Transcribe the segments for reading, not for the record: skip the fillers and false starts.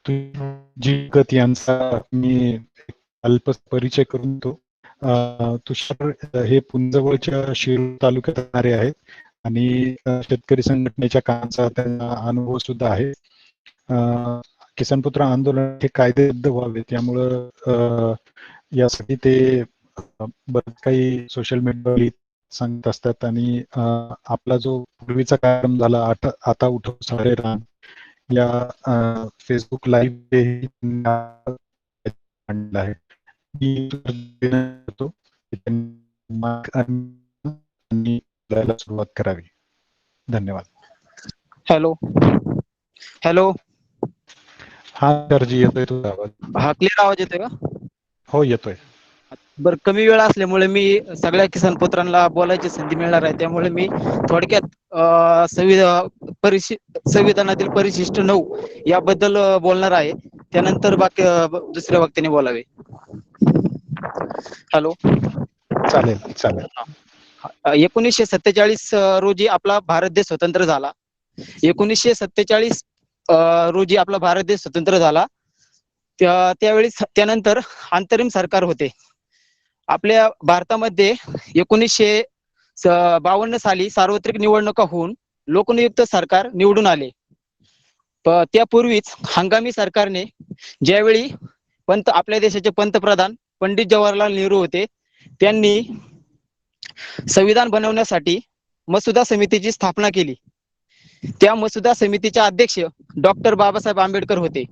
तुषार यांचा मी अल्प परिचय करून देतो. तुषार हे पुंजवळच्या शिरूर तालुक्यात राहणारे आहेत आणि शेतकरी संघटनेच्या कामाचा त्यांना अनुभव सुद्धा आहे. किसान पुत्र आंदोलन हे कायदेबद्ध व्हावे त्यामुळं यासाठी ते बरेच काही सोशल मीडियावर सांगत असतात आणि आपला जो पूर्वीचा कार्यक्रम झाला आता उठव सारे रान या फेसबुक लाईव्ह आहे सुरुवात करावी. धन्यवाद. Hello hello. हा सरजी येतोय तुझा आवाज. हा क्लिअर आवाज येतोय का? हो येतोय. बरं, कमी वेळ असल्यामुळे मी सगळ्या किसान पुत्रांना बोलायची संधी मिळणार आहे, त्यामुळे मी थोडक्यात संविधानातील परिशिष्ट 9 याबद्दल बोलणार आहे. त्यानंतर बाकी दुसऱ्या व्यक्तीने बोलावे. हॅलो. चालेल चालेल. 1947 रोजी आपला भारत देश स्वतंत्र झाला. 1947 रोजी आपला भारत देश स्वतंत्र झाला. त्यावेळी त्यानंतर अंतरिम सरकार होते. आपल्या भारतामध्ये 1952 साली सार्वत्रिक निवडणुका होऊन लोकनियुक्त सरकार निवडून आले. त्यापूर्वीच हंगामी सरकारने ज्यावेळी आपल्या देशाचे पंतप्रधान पंडित जवाहरलाल नेहरू होते, त्यांनी संविधान बनवण्यासाठी मसुदा समितीची स्थापना केली. त्या मसुदा समितीचे अध्यक्ष डॉक्टर बाबासाहेब आंबेडकर होते.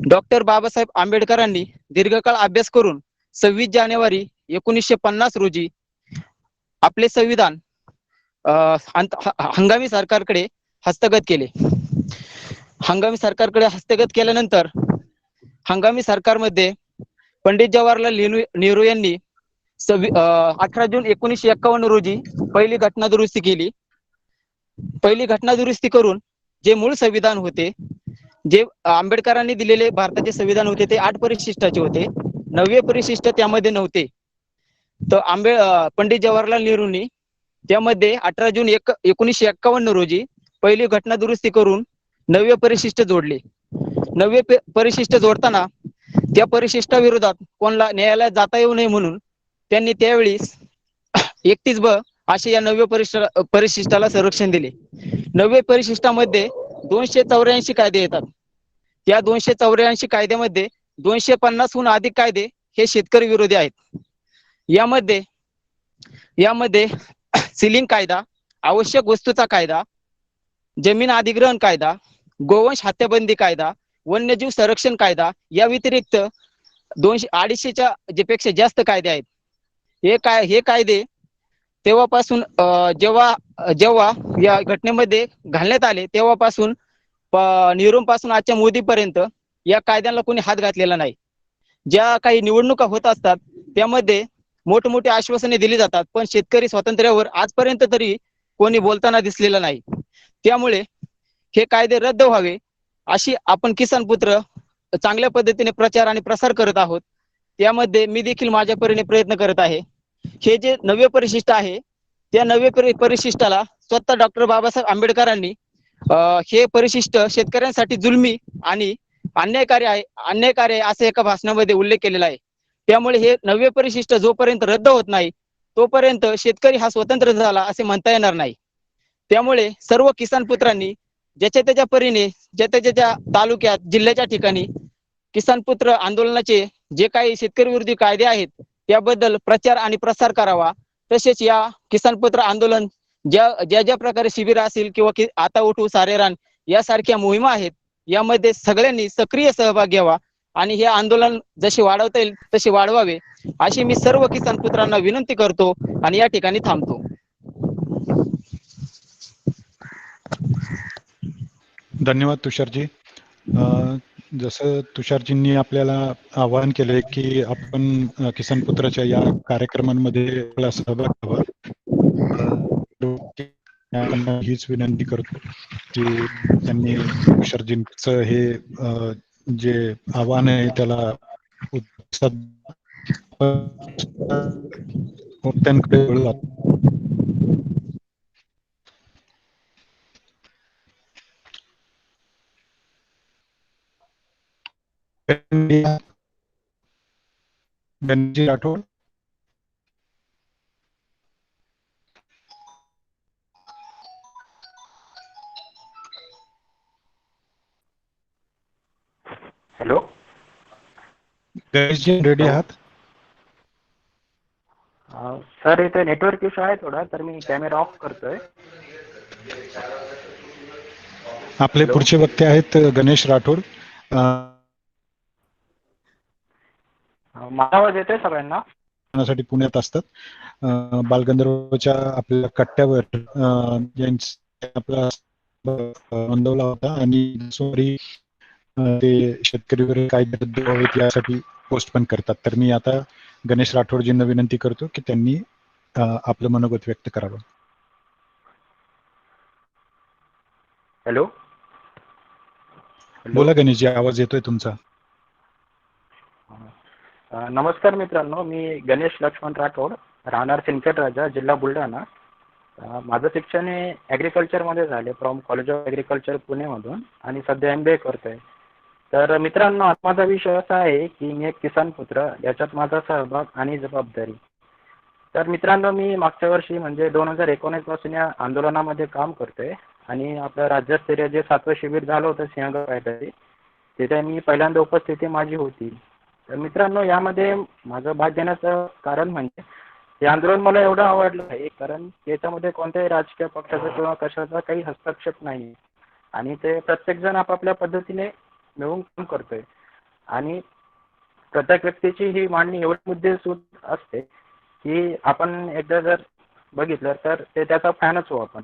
डॉक्टर बाबासाहेब आंबेडकरांनी दीर्घकाळ अभ्यास करून 26 जानेवारी 1950 रोजी आपले संविधान हंगामी सरकारकडे हस्तगत केले. हंगामी सरकारकडे हस्तगत केल्यानंतर हंगामी सरकारमध्ये पंडित जवाहरलाल नेहरू यांनी 18 जून 1951 रोजी पहिली घटना दुरुस्ती केली. पहिली घटना दुरुस्ती करून जे मूळ संविधान होते, जे आंबेडकरांनी दिलेले भारताचे संविधान होते, ते 8 परिशिष्टाचे होते. 9वे परिशिष्ट त्यामध्ये नव्हते. तर पंडित जवाहरलाल नेहरूंनी त्यामध्ये 18 जून 1951 रोजी पहिली घटना दुरुस्ती करून 9वे परिशिष्ट जोडले. 9वे परिशिष्ट जोडताना त्या परिशिष्टाविरोधात कोणाला न्यायालयात जाता येऊ नये म्हणून त्यांनी त्यावेळी 31 असे या 9व्या परिशिष्टाला संरक्षण दिले. 9व्या परिशिष्टामध्ये 284 कायदे येतात. त्या 284 कायद्यामध्ये 250हून अधिक कायदे हे शेतकरी विरोधी आहेत. यामध्ये सिलिंग कायदा, आवश्यक वस्तूचा कायदा, जमीन अधिग्रहण कायदा, गोवंश हत्याबंदी कायदा, वन्यजीव संरक्षण कायदा या व्यतिरिक्त 200-250च्या जे पेक्षा जास्त कायदे आहेत. हे कायदे तेव्हापासून जेव्हा या घटनेमध्ये घालण्यात आले तेव्हापासून नेहरूंपासून आजच्या मोदीपर्यंत या कायद्यांना कोणी हात घातलेला नाही. ज्या काही निवडणुका होत असतात त्यामध्ये मोठमोठी आश्वासने दिली जातात, पण शेतकरी स्वातंत्र्यावर आजपर्यंत तरी कोणी बोलताना दिसलेलं नाही. त्यामुळे हे कायदे रद्द व्हावे अशी आपण किसान पुत्र चांगल्या पद्धतीने प्रचार आणि प्रसार करत आहोत. त्यामध्ये मी देखील माझ्या परीने प्रयत्न करत आहे. हे जे 9वे परिशिष्ट आहे, त्या 9वे परिशिष्टाला स्वतः डॉक्टर बाबासाहेब आंबेडकरांनी हे परिशिष्ट शेतकऱ्यांसाठी जुलमी आणि अन्यायकारी आहे असे एका भाषणामध्ये उल्लेख केलेला आहे. त्यामुळे हे 9वे परिशिष्ट जोपर्यंत रद्द होत नाही तोपर्यंत शेतकरी हा स्वतंत्र झाला असे म्हणता येणार नाही. त्यामुळे सर्व किसान पुत्रांनी ज्याच्या त्याच्या परीने ज्याच्या त्याच्या तालुक्यात, जिल्ह्याच्या ठिकाणी किसान पुत्र आंदोलनाचे जे काही शेतकरी विरोधी कायदे आहेत त्याबद्दल प्रचार आणि प्रसार करावा. तसेच या किसान पुत्र आंदोलन ज्या प्रकारे शिबिर असेल किंवा आता उठू सारे रान यासारख्या मोहिमा आहेत, यामध्ये सगळ्यांनी सक्रिय सहभाग घ्यावा आणि हे आंदोलन जसे वाढवता येईल तसे वाढवावे अशी मी सर्व किसान पुत्रांना विनंती करतो आणि या ठिकाणी थांबतो. धन्यवाद तुषारजी. जसं तुषारजींनी आपल्याला आवाहन केले की आपण किसान पुत्राच्या या कार्यक्रमांमध्ये आपला सहभाग घ्यावा, हीच विनंती करतो की त्यांनी तुषारजींचं हे जे आव्हान आहे त्याला त्यांकडे वळू. गणेशजी राठोड. हॅलो गणेशजी रेडी आहात? सर, इथे नेटवर्क इश्यू आहे थोडा, तर मी कॅमेरा ऑफ करतोय. आपले हॅलो. पुढचे वक्ते आहेत गणेश राठोड. माझा आवाज येतोय सगळ्यांना? साठी पुण्यात असतात. बालगंधर्वच्या आपल्या कट्ट्यावर आपला नोंदवला होता आणि सोमवारी ते शेतकरी कायदे व्हावेत यासाठी पोस्ट पण करतात. तर मी आता गणेश राठोडजींना विनंती करतो की त्यांनी आपलं मनोगत व्यक्त करावं. हॅलो. बोला गणेशजी, आवाज येतोय तुमचा. नमस्कार मित्रांनो, मी गणेश लक्ष्मण राठोड, राहणार सिंदखेड राजा, जिल्हा बुलढाणा. माझं शिक्षण हे ॲग्रिकल्चरमध्ये झाले फ्रॉम कॉलेज ऑफ ॲग्रिकल्चर पुणेमधून, आणि सध्या MBA करतोय. तर मित्रांनो, आज माझा विषय असा आहे की मी एक किसान पुत्र, याच्यात माझा सहभाग आणि जबाबदारी. तर मित्रांनो, मी मागच्या वर्षी म्हणजे 2019 पासून या आंदोलनामध्ये काम करतोय, आणि आपलं राज्यस्तरीय जे 7वं शिबिर झालं होतं सिंहगड काहीतरी, तिथे मी पहिल्यांदा उपस्थिती माझी होती. तर मित्रांनो, यामध्ये माझं भाग घेण्याचं कारण म्हणजे हे आंदोलन मला एवढं आवडलं आहे कारण याच्यामध्ये कोणत्याही राजकीय पक्षाचा किंवा कशाचा काही हस्तक्षेप नाही, आणि ते प्रत्येकजण आपापल्या पद्धतीने मिळून काम करतोय, आणि प्रत्येक व्यक्तीची ही मांडणी एवढी मुद्देसूद असते की आपण एकदा जर बघितलं तर ते त्याचा फॅनच हो आपण.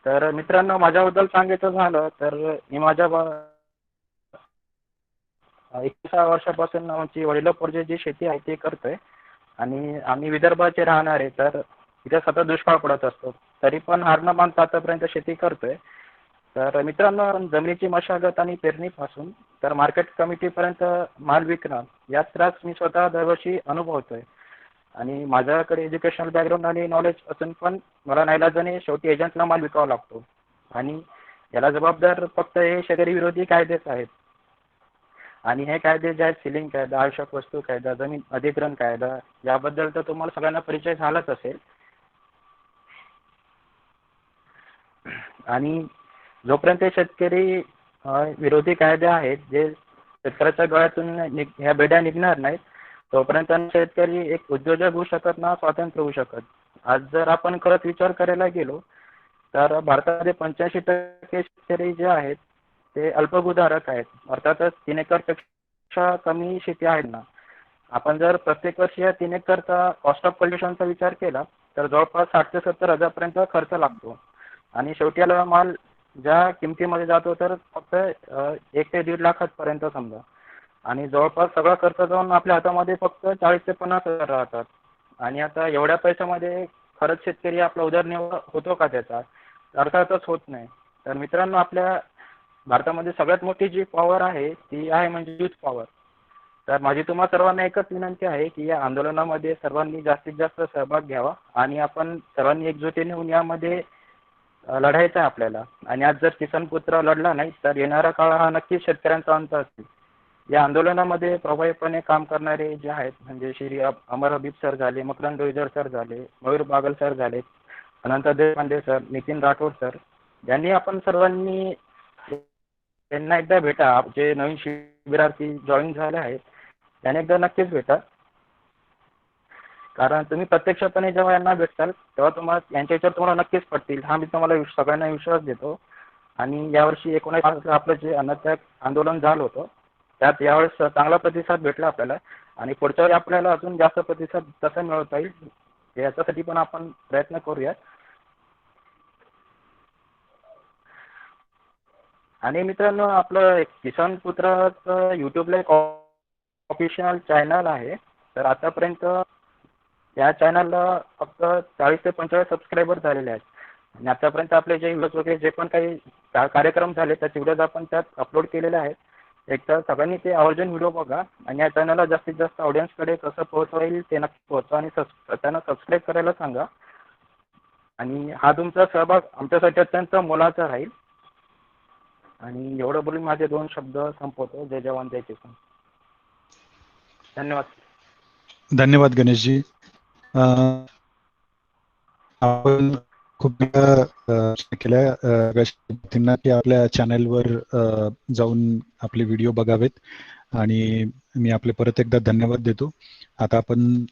तर मित्रांनो, माझ्याबद्दल सांगायचं झालं तर मी माझ्या 21 वर्षापासून आमची वडिलोपार्जित जी शेती आहे ती करतोय, आणि आम्ही विदर्भाचे राहणारे. तर इथे सतत दुष्काळ पडत असतो, तरी पण हार न मानता आतापर्यंत शेती करतोय. तर मित्रांनो, जमिनीची मशागत आणि पेरणीपासून तर मार्केट कमिटीपर्यंत माल विकणं, यात त्रास मी स्वतः दरवर्षी अनुभवतोय. आणि माझ्याकडे एज्युकेशनल बॅकग्राऊंड आणि नॉलेज असून पण मला नाईलाजाने शेवटी एजंटला माल विकावा लागतो, आणि याला जबाबदार फक्त हे शेतकरी विरोधी कायदेच आहेत. आणि हे कायदे जे आहेत, सिलिंग कायदा, आवश्यक वस्तू कायदा, जमीन अधिग्रहण कायदा, याबद्दल तर तुम्हाला सगळ्यांना परिचय झालाच असेल. आणि जोपर्यंत शेतकरी विरोधी कायदे आहेत, जे शेतकऱ्याच्या गळ्यातून ह्या बेड्या निघणार नाहीत, तोपर्यंत शेतकरी एक उद्योजक होऊ शकत ना स्वातंत्र्य होऊ शकत. आज जर आपण खरंच विचार करायला गेलो तर भारतामध्ये 85% शेतकरी जे आहेत ते अल्पभूधारक आहेत. अर्थातच 3 एकरपेक्षा कमी शेती आहेत ना. आपण जर प्रत्येक वर्षी या 3 एकरचा कॉस्ट ऑफ कल्टिव्हेशनचा विचार केला तर जवळपास 60 ते 70 हजारपर्यंत खर्च लागतो, आणि शेवटी याला माल ज्या किमतीमध्ये जातो तर फक्त 1 ते 1.5 लाखापर्यंत समजा, आणि जवळपास सगळा खर्च जाऊन आपल्या हातामध्ये फक्त 40 ते 50 हजार राहतात. आणि आता एवढ्या पैशामध्ये खरंच शेतकरी आपला उदरनिर्वाह होतो का त्याचा? अर्थातच होत नाही. तर मित्रांनो, आपल्या भारतामध्ये सगळ्यात मोठी जी पॉवर आहे ती आहे म्हणजे यूथ पॉवर. तर माझी तुम्हा सर्वांना एकच विनंती आहे की या आंदोलनामध्ये सर्वांनी जास्तीत जास्त सहभाग घ्यावा, आणि आपण सर्वांनी एकजुटीने होऊन यामध्ये लढायचं आहे आपल्याला. आणि आज जर किसान पुत्र लढला नाही तर येणारा काळ हा नक्कीच शेतकऱ्यांचा अंत असेल. या आंदोलनामध्ये प्रभावीपणे काम करणारे जे आहेत म्हणजे श्री अमर हबीब सर झाले, मकरंद डोईजर सर झाले, मयूर बागल सर झाले, अनंत देशपांडे सर, नितीन राठोड सर, यांनी आपण सर्वांनी त्यांना एकदा भेटा. जे नवीन शिबिरार्थी जॉईन झाले आहेत त्यांनी एकदा नक्कीच भेटा, कारण तुम्ही प्रत्यक्षपणे जेव्हा यांना भेटताल तेव्हा तुम्हाला यांच्या विचार तुम्हाला नक्कीच पडतील, हा मी तुम्हाला सगळ्यांना विश्वास देतो. आणि यावर्षी 19 आपलं जे अन्नत्याग आंदोलन झालं होतं त्यात यावेळेस चांगला प्रतिसाद भेटला आपल्याला, आणि पुढच्या वेळी आपल्याला अजून जास्त प्रतिसाद कसा मिळवता येईल याच्यासाठी पण आपण प्रयत्न करूयात. आणि मित्रांनो, आपलं एक किसान पुत्राचं यूट्यूबला एक ऑफिशियल चॅनल आहे. तर आतापर्यंत या चॅनलला फक्त 40 ते 45 सबस्क्रायबर झालेले आहेत, आणि आतापर्यंत आपले जे व्हिडिओज वगैरे जे पण काही कार्यक्रम झाले त्याचे व्हिडिओज आपण त्यात अपलोड केलेले आहेत. एक तर सगळ्यांनी ते आवर्जून व्हिडिओ बघा, आणि या चॅनलला जास्तीत जास्त ऑडियन्सकडे कसं पोहोचवा येईल ते नक्की पोहोचवा, आणि त्यांना सबस्क्राईब करायला सांगा. आणि हा तुमचा सहभाग आमच्यासाठी अत्यंत मोलाचा राहील. आणि एवढं बोलून माझे 2 शब्द संपवतो. जय जवान जय किसान. धन्यवाद. धन्यवाद गणेशजी. आपण खूप केल्या पद्धतीनं की आपल्या चॅनलवर जाऊन आपले व्हिडिओ बघावेत आणि मी आपले परत एकदा धन्यवाद देतो. आता आपण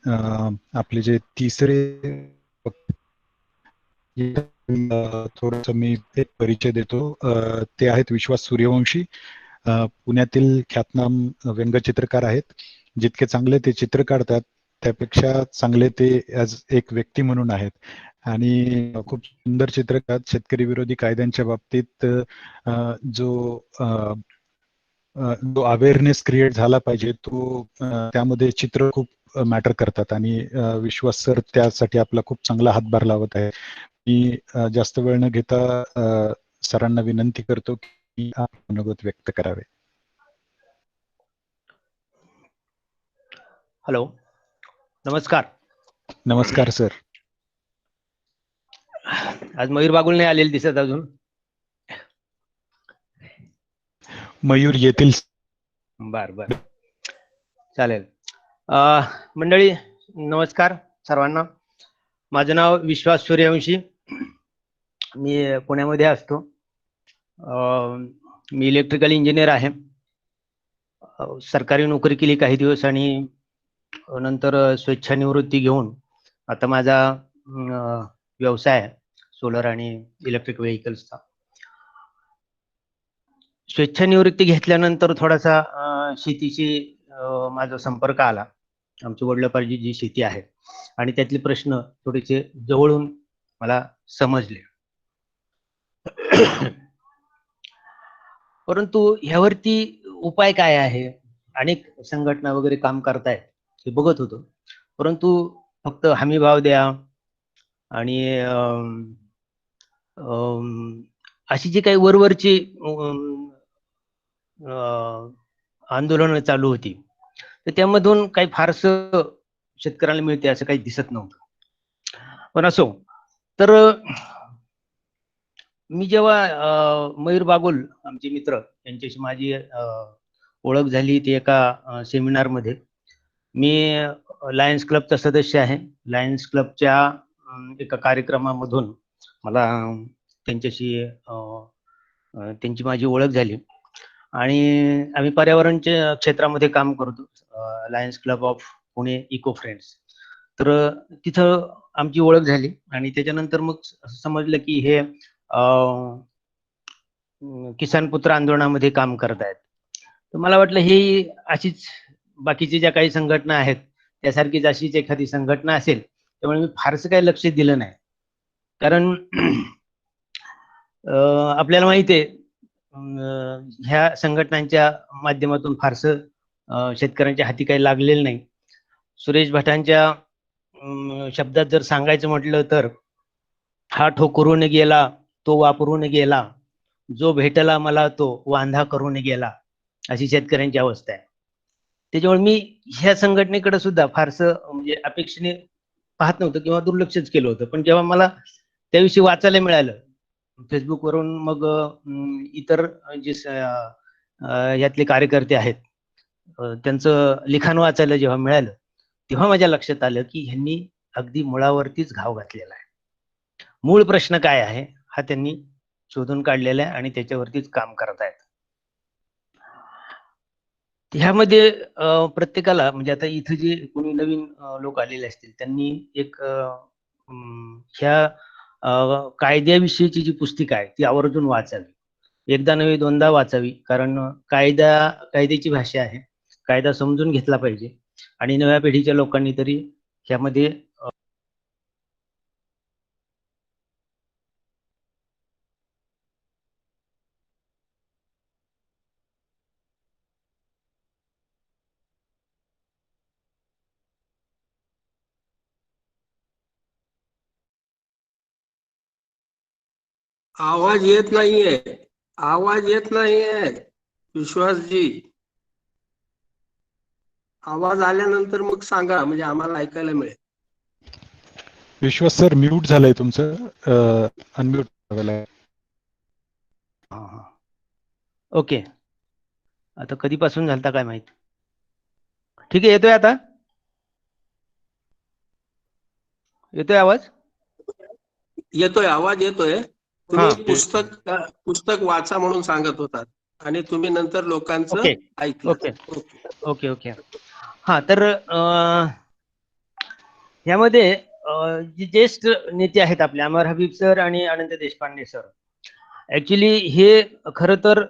आपले जे तिसरे थोडस मी एक परिचय देतो. ते आहेत विश्वास सूर्यवंशी. पुण्यातील ख्यातनाम व्यंगचित्रकार आहेत. जितके चांगले ते चित्र काढतात त्यापेक्षा चांगले ते ॲज एक व्यक्ती म्हणून आहेत आणि खूप सुंदर चित्र काढतात. शेतकरी विरोधी कायद्यांच्या बाबतीत जो अवेअरनेस क्रिएट झाला पाहिजे तो त्यामध्ये चित्र खूप मॅटर करतात आणि विश्वास सर त्यासाठी आपला खूप चांगला हातभार लावत आहे. मी जास्त वेळ न घेता सरांना विनंती करतो की मनोगत व्यक्त करावे. हॅलो, नमस्कार. नमस्कार सर. आज मयूर बागुल नाही आलेले दिसत अजून. मयूर येतील. बर बर, चालेल. मंडळी नमस्कार सर्वांना. माझं नाव विश्वास सूर्यवंशी. मी पुण्यामध्ये असतो. मी इलेक्ट्रिकल इंजिनियर आहे. सरकारी नोकरी केली काही दिवस आणि नंतर स्वेच्छानिवृत्ती घेऊन आता माझा व्यवसाय आहे सोलर आणि इलेक्ट्रिक व्हेकल्सचा. स्वेच्छानिवृत्ती घेतल्यानंतर थोडासा शेतीशी माझा संपर्क आला. आमची वडिलोपार्जित जी शेती आहे आणि त्यातले प्रश्न थोडेसे जवळून मला समजले. परंतु ह्यावरती उपाय काय आहे? अनेक संघटना वगैरे काम करतायत हे बघत होतो. परंतु फक्त हमी भाव द्या आणि अशी जी काही वरवरची आंदोलनं चालू होती तर त्यामधून काही फारसं शेतकऱ्याला मिळते असं काही दिसत नव्हतं. पण असो, तर मी जेव्हा मयूर बागुल आमचे मित्र यांच्याशी माझी ओळख झाली ती एका सेमिनारमध्ये. मी लायन्स क्लबचा सदस्य आहे. लायन्स क्लबच्या एका कार्यक्रमामधून मला त्यांच्याशी त्यांची माझी ओळख झाली आणि आम्ही पर्यावरणच्या क्षेत्रामध्ये काम करतो. Lions club of Pune eco friends. तर तिथं आमची ओळख झाली आणि त्याच्यानंतर मग समजलं की हे किसान पुत्र आंदोलनामध्ये काम करत आहेत. तर मला वाटलं ही अशीच बाकीच्या ज्या काही संघटना आहेत त्यासारखीच अशीच एखादी संघटना असेल. त्यामुळे मी फारसं काही लक्ष दिलं नाही. कारण आपल्याला माहिती आहे ह्या संघटनांच्या माध्यमातून फारसं शेतकऱ्यांच्या हाती काही लागलेलं नाही. सुरेश भटांच्या शब्दात जर सांगायचं म्हटलं तर हा ठोकरून गेला तो वापरून गेला, जो भेटला मला तो वांधा करून गेला, अशी शेतकऱ्यांची अवस्था आहे. त्याच्यामुळे मी ह्या संघटनेकडे सुद्धा फारसं म्हणजे अपेक्षेने पाहत नव्हतं किंवा दुर्लक्षच केलं होतं. पण जेव्हा मला त्याविषयी वाचायला मिळालं फेसबुकवरून, मग इतर जे यातले कार्यकर्ते आहेत त्यांचं लिखाण वाचायला जेव्हा मिळालं तेव्हा माझ्या लक्षात आलं की ह्यांनी अगदी मुळावरतीच घाव घातलेला आहे. मूळ प्रश्न काय आहे हा त्यांनी शोधून काढलेला आहे आणि त्याच्यावरतीच काम करत आहेत. ह्यामध्ये प्रत्येकाला म्हणजे आता इथं जे कोणी नवीन लोक आलेले असतील त्यांनी एक ह्या कायद्याविषयीची जी पुस्तिका आहे ती आवर्जून वाचावी. एकदा नव्हे दोनदा वाचावी. कारण कायद्याची भाषा आहे. कायदा समजून घेतला पाहिजे आणि नव्या पिढीच्या लोकांनी तरी ह्यामध्ये आवाज येत नाहीये. आवाज येत नाहीये विश्वासजी. आवाज आल्यानंतर मग सांगा म्हणजे आम्हाला ऐकायला मिळेल. विश्वास सर म्यूट झालंय तुमचं. अनम्यूट करायला. ओके, आता कधीपासून झालता काय माहित. ठीक आहे, येतोय आता, येतोय आवाज? येतोय, आवाज येतोय. हा. तुम्ही पुस्तक वाचा म्हणून सांगत होतात आणि तुम्ही नंतर लोकांचं ओके ऐकलं. Okay okay okay. हा, तर यामध्ये जे ज्येष्ठ नेते आहेत आपले अमर हबीब सर आणि अनंत देशपांडे सर, ऍक्च्युली हे खरं तर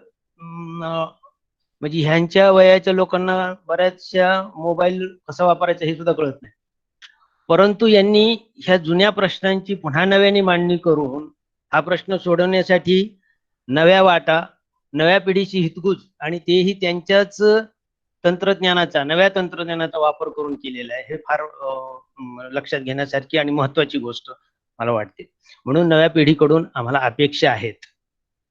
म्हणजे ह्यांच्या वयाच्या लोकांना बऱ्याचशा मोबाईल कसा वापरायचा हे सुद्धा कळत नाही, परंतु यांनी ह्या जुन्या प्रश्नांची पुन्हा नव्याने मांडणी करून हा प्रश्न सोडवण्यासाठी नव्या वाटा, नव्या पिढीची हितगुज आणि तेही त्यांच्याच नव्या तंत्रज्ञानाचा वापर करून केलेला आहे. हे फार लक्षात घेण्यासारखी आणि महत्वाची गोष्ट मला वाटते. म्हणून नव्या पिढीकडून आम्हाला अपेक्षा आहेत.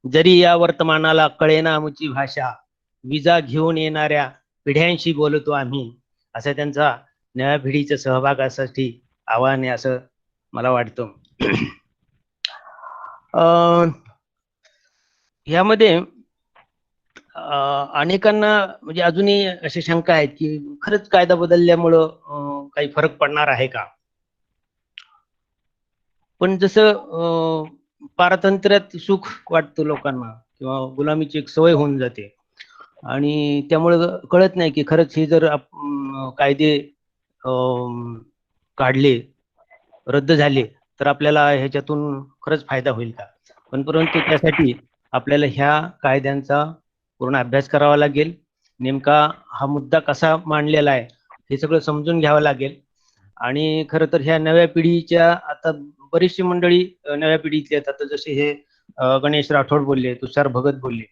जरी या वर्तमानाला कळेना आमची भाषा, विजा घेऊन येणाऱ्या पिढ्यांशी बोलतो आम्ही, असं त्यांचा नव्या पिढीच्या सहभागासाठी आव्हान आहे असं मला वाटतं. यामध्ये अनेकांना म्हणजे अजूनही अशी शंका आहेत की खरंच कायदा बदलल्यामुळं काही फरक पडणार आहे का. पण जसं पारतंत्र्यात सुख वाटतं लोकांना किंवा गुलामीची एक सवय होऊन जाते आणि त्यामुळे कळत नाही की खरंच हे जर कायदे काढले, रद्द झाले तर आपल्याला ह्याच्यातून खरंच फायदा होईल का. पण परंतु त्यासाठी आपल्याला ह्या कायद्यांचा पूर्ण अभ्यास करावा लागेल, नेमका हा मुद्दा कसा मांडलेला आहे हे सगळं समजून घ्यावं लागेल. आणि खरं तर ह्या नव्या पिढीच्या आता बरीचशी मंडळी नव्या पिढीतली आहेत. आता जसे हे गणेश राठोड बोलले, तुषार भगत बोलले,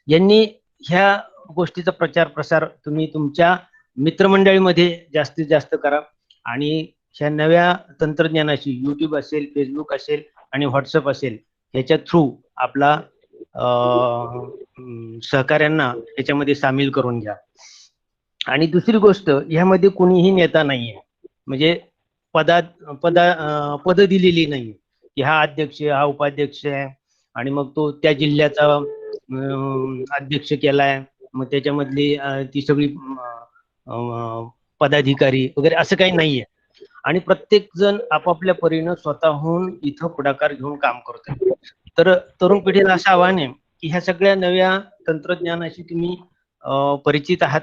यांनी ह्या गोष्टीचा प्रचार प्रसार तुम्ही तुमच्या मित्रमंडळीमध्ये जास्तीत जास्त करा आणि ह्या नव्या तंत्रज्ञानाशी युट्यूब असेल, फेसबुक असेल आणि व्हॉट्सअप असेल ह्याच्या थ्रू आपला सहकाऱ्यांना याच्यामध्ये सामील करून घ्या. आणि दुसरी गोष्ट, ह्यामध्ये कोणीही नेता नाहीये, म्हणजे पद दिलेली नाही की हा अध्यक्ष, हा उपाध्यक्ष आहे आणि मग तो त्या जिल्ह्याचा अध्यक्ष केलाय, मग त्याच्यामधली ती सगळी पदाधिकारी वगैरे असं काही नाहीये. आणि प्रत्येक जण आपापल्या परीनं स्वतःहून इथं पुढाकार घेऊन काम करतोय. तर तरुण पिढीला असं आव्हान आहे की ह्या सगळ्या नव्या तंत्रज्ञानाशी तुम्ही परिचित आहात,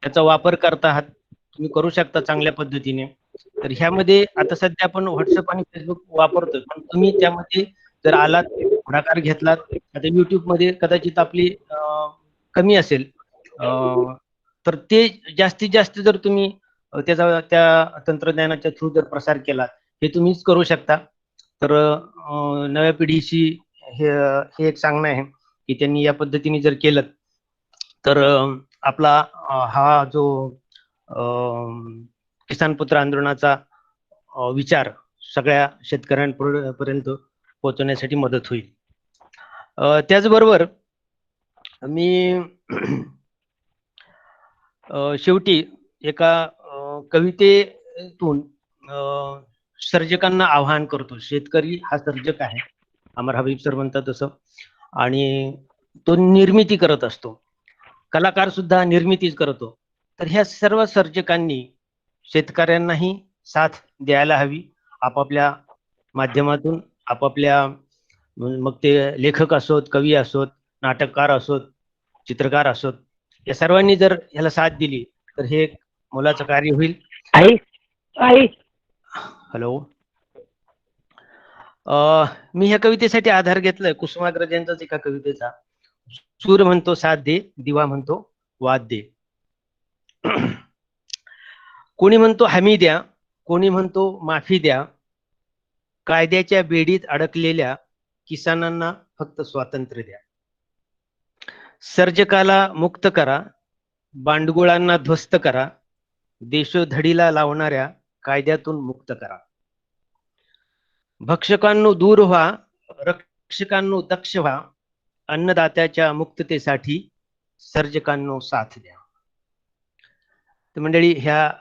त्याचा वापर करता आहात, तुम्ही करू शकता चांगल्या पद्धतीने. तर ह्यामध्ये आता सध्या आपण व्हॉट्सअप आणि फेसबुक वापरतोय, पण तुम्ही त्यामध्ये जर आलात, पुढाकार घेतलात, आता युट्यूब मध्ये कदाचित आपली कमी असेल, तर ते जास्तीत जास्त जर तुम्ही त्याचा त्या तंत्रज्ञानाच्या थ्रू जर प्रसार केला, हे तुम्हीच करू शकता. तर नव्या पिढीशी हे एक सांगणं आहे की त्यांनी या पद्धतीने जर केलं तर आपला हा जो किसान पुत्र आंदोलनाचा विचार सगळ्या शेतकऱ्यांपर्यंत पोहोचवण्यासाठी मदत होईल. त्याचबरोबर मी शेवटी एका कवितेतून सर्जकांना आवाहन करतो. शेतकरी हा सर्जक आहे, अमर हबीब सर म्हणतात तसं, आणि तो निर्मिती करत असतो. कलाकार सुद्धा निर्मितीच करतो. तर ह्या सर्व सर्जकांनी शेतकऱ्यांनाही साथ द्यायला हवी आपापल्या माध्यमातून, आपापल्या, मग ते लेखक असोत, कवी असोत, नाटककार असोत, चित्रकार असोत, या सर्वांनी जर ह्याला साथ दिली तर हे एक मोलाचं कार्य होईल. हॅलो, मी ह्या कवितेसाठी आधार घेतलाय कुसुमाग्रज यांचाच एका कवितेचा. सूर म्हणतो साथ दे, दिवा म्हणतो वाद दे. कोणी म्हणतो हमी द्या, कोणी म्हणतो माफी द्या, कायद्याच्या बेडीत अडकलेल्या किसानांना फक्त स्वातंत्र्य द्या. सर्जकाला मुक्त करा, बांडगुळांना ध्वस्त करा, देशोधडीला लावणाऱ्या कायद्यातून मुक्त करा. भक्षकांनो दूर व्हा, रक्षकांनो दक्ष व्हा, अन्नदात्याच्या मुक्ततेसाठी सर्जकांनो साथ द्या. तर मंडळी, ह्या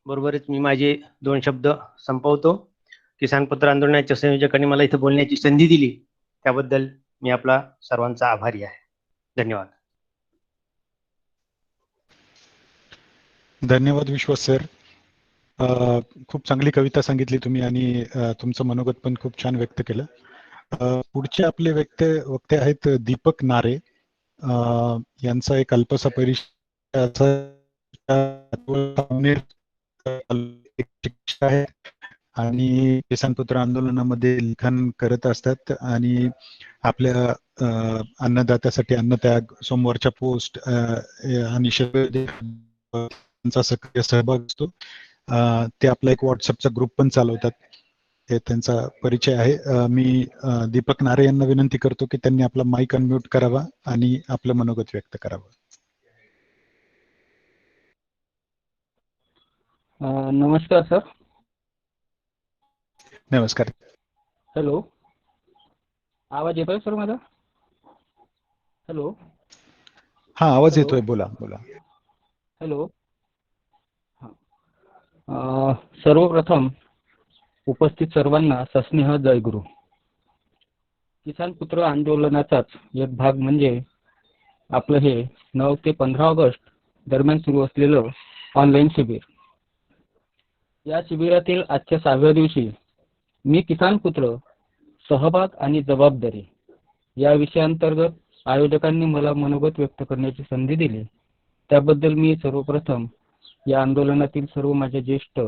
बरोबरच मी माझे 2 शब्द संपवतो. किसान पुत्र आंदोलनाच्या संयोजकांनी मला इथं बोलण्याची संधी दिली त्याबद्दल मी आपला सर्वांचा आभारी आहे. धन्यवाद. धन्यवाद विश्वास सर. खूप चांगली कविता सांगितली तुम्ही आणि तुमचं मनोगत पण खूप छान व्यक्त केलं. पुढचे आपले वक्ते आहेत दीपक नारे. यांचा एक अल्पसा परिचय आहे आणि किसान पुत्र आंदोलनामध्ये लिखाण करत असतात आणि आपल्या अन्नदात्यासाठी अन्नत्याग, सोमवारच्या पोस्ट आणि त्यांचा सक्रिय सहभाग असतो. ते आपला एक व्हॉट्सअपचा ग्रुप पण चालवतात. हे त्यांचा परिचय आहे. मी दीपक नारे यांना विनंती करतो की त्यांनी आपला माईक अनम्यूट करावा आणि आपलं मनोगत व्यक्त करावं. नमस्कार सर. नमस्कार. हॅलो, आवाज येतोय सर माझा? हॅलो. हा, आवाज हॅलो. येतोय. बोला बोला. हॅलो. सर्वप्रथम उपस्थित सर्वांना सस्नेह जयगुरु. किसान पुत्र आंदोलनाचाच एक भाग म्हणजे आपलं हे 9 ते 15 ऑगस्ट दरम्यान सुरू असलेलं ऑनलाईन शिबिर. या शिबिरातील आजच्या 6व्या दिवशी मी किसान पुत्र सहभाग आणि जबाबदारी या विषयाअंतर्गत आयोजकांनी मला मनोगत व्यक्त करण्याची संधी दिली. त्याबद्दल मी सर्वप्रथम या आंदोलनातील सर्व माझ्या ज्येष्ठ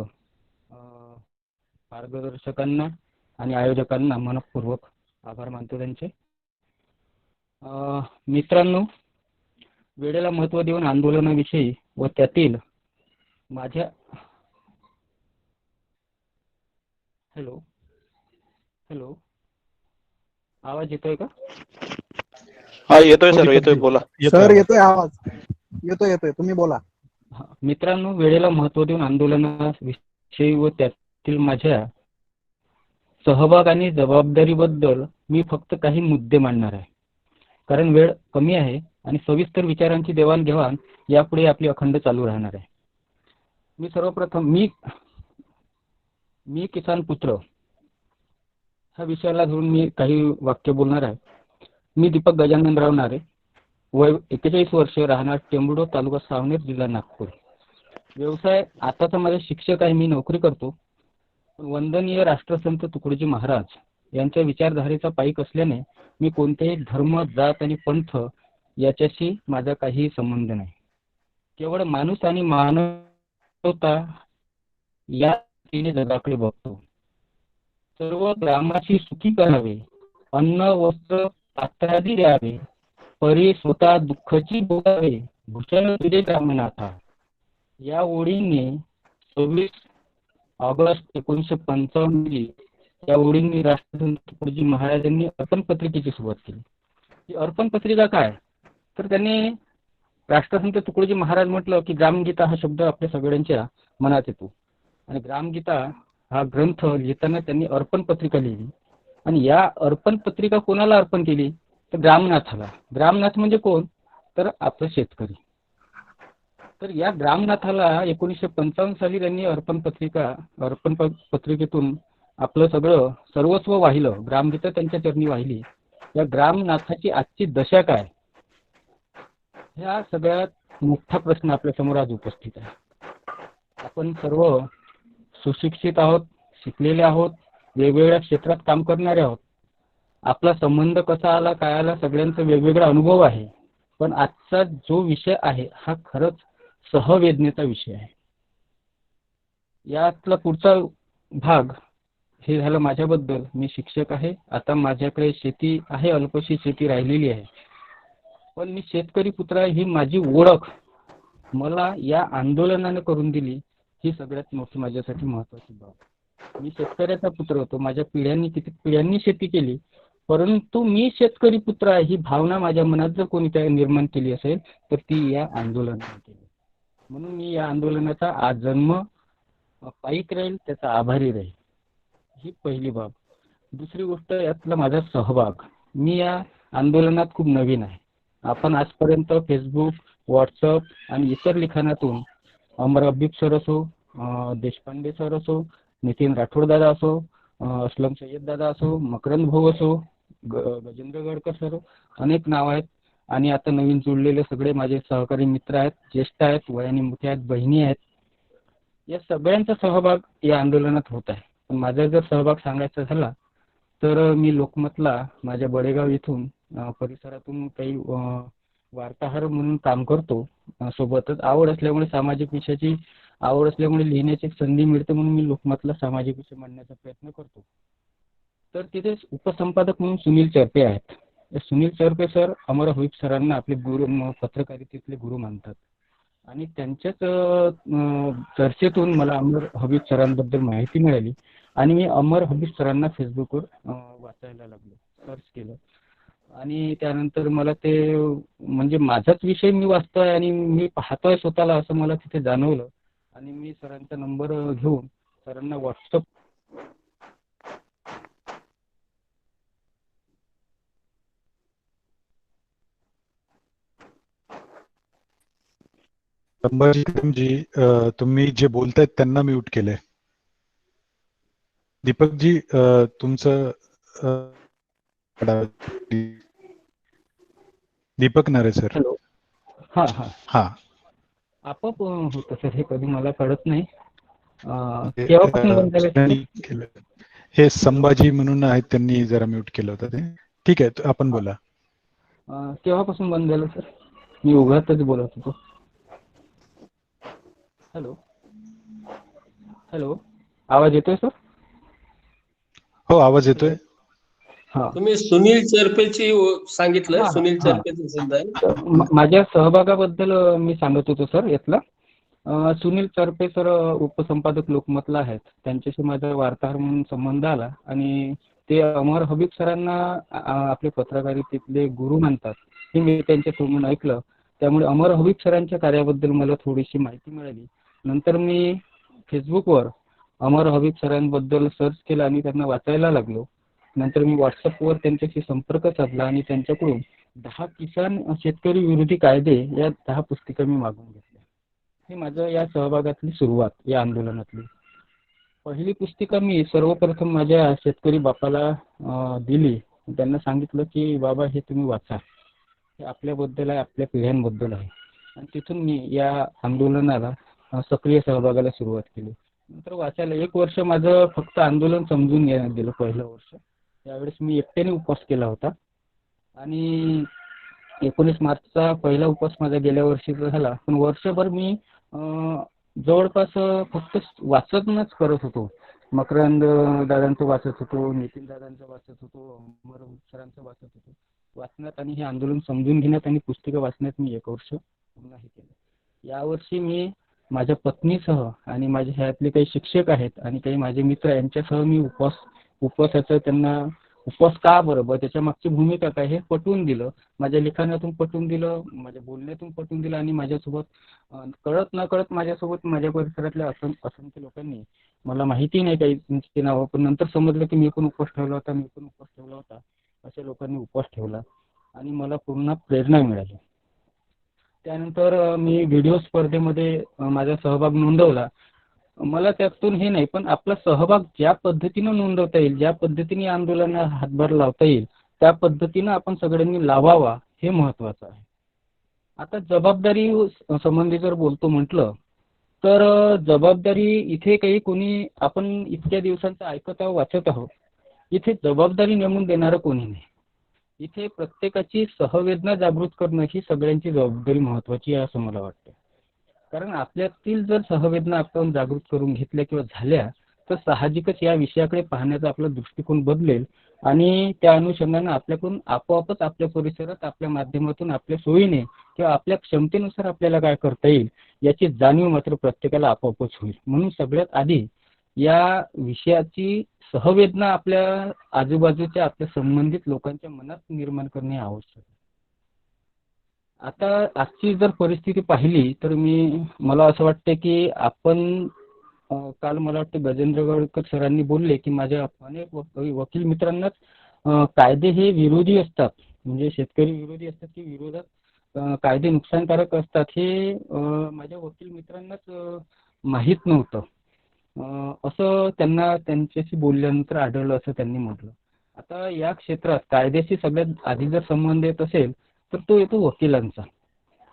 मार्गदर्शकांना आणि आयोजकांना मनपूर्वक आभार मानतो त्यांचे. मित्रांनो, वेळेला महत्त्व देऊन आंदोलनाविषयी व त्यातील माझ्या हॅलो हॅलो आवाज येतोय का? हा, येतोय सर, येतोय, बोला सर. येतोय आवाज, येतोय, तुम्ही बोला. मित्रांनो, वेळेला महत्त्व देऊन आंदोलनाविषयी व त्यातील माझ्या सहभाग आणि जबाबदारीबद्दल मी फक्त काही मुद्दे मांडणार आहे, कारण वेळ कमी आहे आणि सविस्तर विचारांची देवाणघेवाण यापुढे आपली अखंड चालू राहणार आहे. मी सर्वप्रथम मी किसान पुत्र ह्या विषयाला धरून मी काही वाक्य बोलणार आहे. मी दीपक गजाननराव नारे, वय 41 वर्ष, राहणार टेंबुडो, तालुका सावनेर, जिल्हा नागपूर. व्यवसाय आताचा माझा शिक्षक आहे. मी नोकरी करतो. वंदनीय राष्ट्रसंत तुकडोजी महाराज यांच्या विचारधारेचा पाईक असल्याने मी कोणतेही धर्म, जात आणि पंथ याच्याशी माझा काही संबंध नाही. केवळ माणूस आणि मानवता या जगाकडे बघतो. सर्व ग्रामाची सुखी करावे, अन्न वस्त्र पात्रादी द्यावे, परी स्वतः दुःखाची भोगावे, भूषण तुझे ग्रामनाथा. या ओळीने 26 ऑगस्ट 1955 या ओळींनी राष्ट्रसंत तुकडोजी महाराजांनी अर्पण पत्रिकेची सुरुवात केली. ही अर्पण पत्रिका काय? तर त्यांनी राष्ट्रसंत तुकडोजी महाराज म्हटलं की ग्रामगीता हा शब्द आपल्या सगळ्यांच्या मनात येतो आणि ग्रामगीता हा ग्रंथ लिहिताना त्यांनी अर्पण पत्रिका लिहिली आणि या अर्पण पत्रिका कोणाला अर्पण केली? तर ग्रामनाथाला. ग्रामनाथ म्हणजे कोण? तर आपलं शेतकरी. तर या ग्रामनाथाला 1955 साली त्यांनी अर्पण पत्रिकेतून आपलं सर्वस्व वाहिलं. ग्रामगीता त्यांच्या चरणी वाहिली. या ग्रामनाथाची आजची दशा काय? ह्या सगळ्यात मोठा प्रश्न आपल्या समोर आज उपस्थित आहे. आपण सर्व सुशिक्षित आहोत, शिकलेले आहोत, वेगवेगळ्या क्षेत्रात काम करणारे आहोत. आपला संबंध कसा आला, काय आला, सगळ्यांचा वेगवेगळा अनुभव आहे. पण आजचा जो विषय आहे हा खरंच सहवेदनेचा विषय आहे. यातला पुढचा भाग हे झालं माझ्याबद्दल. मी शिक्षक आहे. आता माझ्याकडे शेती आहे, अल्पशी शेती राहिलेली आहे. पण मी शेतकरी पुत्र आहे ही माझी ओळख मला या आंदोलनाने करून दिली. ही सगळ्यात मोठी माझ्यासाठी महत्त्वाची बाब. मी शेतकऱ्याचा पुत्र होतो. माझ्या किती पिढ्यांनी शेती केली, परंतु मी शेतकरी पुत्र आहे ही भावना माझ्या मनात जर कोणी निर्माण केली असेल तर ती या आंदोलनाने केली. म्हणून मी या आंदोलनाचा आज जन्म पाईक राहील, त्याचा आभारी राहील. ही पहिली बाब. दुसरी गोष्ट, यातला माझा सहभाग. मी या आंदोलनात खूप नवीन आहे. आपण आजपर्यंत फेसबुक, व्हॉट्सअप आणि इतर लिखाणातून अमर हबीब सर असो, देशपांडे सर असो, नितीन राठोड दादा असो, असलम सय्यद दादा असो, मकरंद भाऊ असो, गजेंद्र गडकर सर, अनेक नाव आहेत. आणि आता नवीन जुळलेले सगळे माझे सहकारी मित्र आहेत, ज्येष्ठ आहेत, वयाने मोठे आहेत, बहिणी आहेत. या सगळ्यांचा सहभाग या आंदोलनात होत आहे. पण माझा जर सहभाग सांगायचा झाला तर मी लोकमतला माझ्या बडेगाव इथून परिसरातून काही वार्ताहर म्हणून काम करतो. सोबतच आवड असल्यामुळे, सामाजिक विषयाची आवड असल्यामुळे लिहिण्याची एक संधी मिळते म्हणून मी लोकमतला सामाजिक विषय मांडण्याचा प्रयत्न करतो. तर तिथे उपसंपादक म्हणून सुनील चरपे आहेत. सुनील चरपे सर अमर हबीब सरांना आपले गुरु, पत्रकारितेतले गुरु मानतात. आणि त्यांच्याच चर्चेतून मला अमर हबीब सरांबद्दल माहिती मिळाली आणि मी अमर हबीब सरांना फेसबुकवर वाचायला लागलो, सर्च केलं. आणि त्यानंतर मला ते म्हणजे माझाच विषय मी वाचतोय आणि मी पाहतोय स्वतःला असं मला तिथे जाणवलं. आणि मी सरांचा नंबर घेऊन सरांना व्हॉट्सअप संभाजी कदमजी, तुम्ही जे बोलतायत त्यांना म्यूट केलंय. दीपकजी, तुमचं दीपक नरे सर. हॅलो. हां हां हा, आपोआप होतं सर, हे कधी मला कळत नाही. केव्हापासून बंद झालं? हे संभाजी म्हणून आहेत, त्यांनी जरा म्यूट केलं होतं ते. ठीक आहे, आपण बोला. केव्हापासून बंद झालं सर? मी उघडतच बोलत होतो. हॅलो हॅलो, आवाज येतोय सर? हो, आवाज येतोय. हां. तुम्ही सुनील चरपेची सांगितलं, हां, सुनील हां. चरपेचं सिद्ध आहे. तर माझ्या सहभागाबद्दल मी सांगत होतो सर यातला. सुनील चरपे सर उपसंपादक लोकमतला आहेत. त्यांच्याशी माझा वार्ताहर म्हणून संबंध आला आणि ते अमर हबीब सरांना आपले पत्रकारितेतले गुरु मानतात, हे मी त्यांच्याकडून ऐकलं. त्यामुळे अमर हबीब सरांच्या कार्याबद्दल मला थोडीशी माहिती मिळाली. नंतर मी फेसबुकवर अमर हबीब सरांबद्दल सर्च केलं आणि त्यांना वाचायला लागलो. नंतर मी व्हॉट्सअपवर त्यांच्याशी संपर्क साधला आणि त्यांच्याकडून 10 किसान शेतकरी विरोधी कायदे या 10 पुस्तिका मी मागवून घेतल्या. हे माझं या सहभागातली सुरुवात, या आंदोलनातली. पहिली पुस्तिका मी सर्वप्रथम माझ्या शेतकरी बापाला दिली. त्यांना सांगितलं की बाबा, हे तुम्ही वाचा, हे आपल्याबद्दल आहे, आपल्या पिढ्यांबद्दल आहे. आणि तिथून मी या आंदोलनाला सक्रिय सहभागाला सुरुवात केली. नंतर वाचायला 1 वर्ष माझं फक्त आंदोलन समजून घेण्यात गेलं. पहिलं वर्ष त्यावेळेस मी एकट्याने उपवास केला होता आणि 19 मार्चचा पहिला उपवास माझा गेल्या वर्षीचा झाला. पण वर्षभर मी जवळपास फक्त वाचनच करत होतो. मकरंद दादांचं वाचत होतो, नितीन दादांचं वाचत होतो, अमर सरांचं वाचत होतो. वाचण्यात आणि हे आंदोलन समजून घेण्यात आणि पुस्तकं वाचण्यात मी 1 वर्ष पूर्ण हे केलं. यावर्षी मी माझ्या पत्नीसह आणि माझ्या ह्यातले काही शिक्षक आहेत आणि काही माझे मित्र यांच्यासह मी उपवासाचं त्यांना उपवास का बरोबर, त्याच्या मागची भूमिका काय हे पटवून दिलं. माझ्या लिखाणातून पटवून दिलं, माझ्या बोलण्यातून पटवून दिलं आणि माझ्यासोबत कळत नकळत माझ्यासोबत माझ्या परिसरातल्या असंख्य लोकांनी, मला माहिती नाही काही त्यांची नावं, पण नंतर समजलं की मी पण उपवास ठेवला होता, अशा लोकांनी उपवास ठेवला आणि मला पूर्ण प्रेरणा मिळाली. त्यानंतर मी व्हिडिओ स्पर्धेमध्ये माझा सहभाग नोंदवला. मला त्यातून हे नाही, पण आपला सहभाग ज्या पद्धतीनं नोंदवता येईल, ज्या पद्धतीने आंदोलनाला हातभार लावता येईल, त्या पद्धतीनं आपण सगळ्यांनी लावावा, हे महत्त्वाचं आहे. आता जबाबदारी संबंधी जर बोलतो म्हटलं तर जबाबदारी इथे काही कोणी, आपण इतक्या दिवसांचं ऐकत आहोत, वाचत आहोत, इथे जबाबदारी नेमून देणारं कोणी नाही. इथे प्रत्येकाची सहवेदना जागृत करणं ही सगळ्यांची जबाबदारी महत्त्वाची आहे असं मला वाटतं. कारण आपल्यातील जर सहवेदना आपण जागृत करून घेतल्या किंवा झाल्या तर साहजिकच या विषयाकडे पाहण्याचा आपला दृष्टिकोन बदलेल आणि त्या अनुषंगानं आपल्याकडून आपोआपच आपल्या परिसरात, आपल्या माध्यमातून, आपल्या सोयीने किंवा आपल्या क्षमतेनुसार आपल्याला काय करता येईल याची जाणीव मात्र प्रत्येकाला आपोआपच होईल. म्हणून सगळ्यात आधी या विषयाची सहवेदना आपल्या आजूबाजूच्या, आपल्या संबंधित लोकांच्या मनात निर्माण करणे आवश्यक आहे. आता आजची जर परिस्थिती पाहिली तर मला असं वाटतं की आपण काल मला वाटतं गजेंद्र गडकर सरांनी बोलले की माझ्या अनेक वकील मित्रांनाच कायदे हे विरोधी असतात, म्हणजे शेतकरी विरोधी असतात की विरोधात कायदे नुकसानकारक असतात, हे माझ्या वकील मित्रांनाच माहीत नव्हतं. असं त्यांना त्यांच्याशी बोलल्यानंतर आढळलं, असं त्यांनी म्हटलं. आता या क्षेत्रात कायद्याशी सगळ्यात आधी जर संबंध येत असेल तर तो येतो वकिलांचा.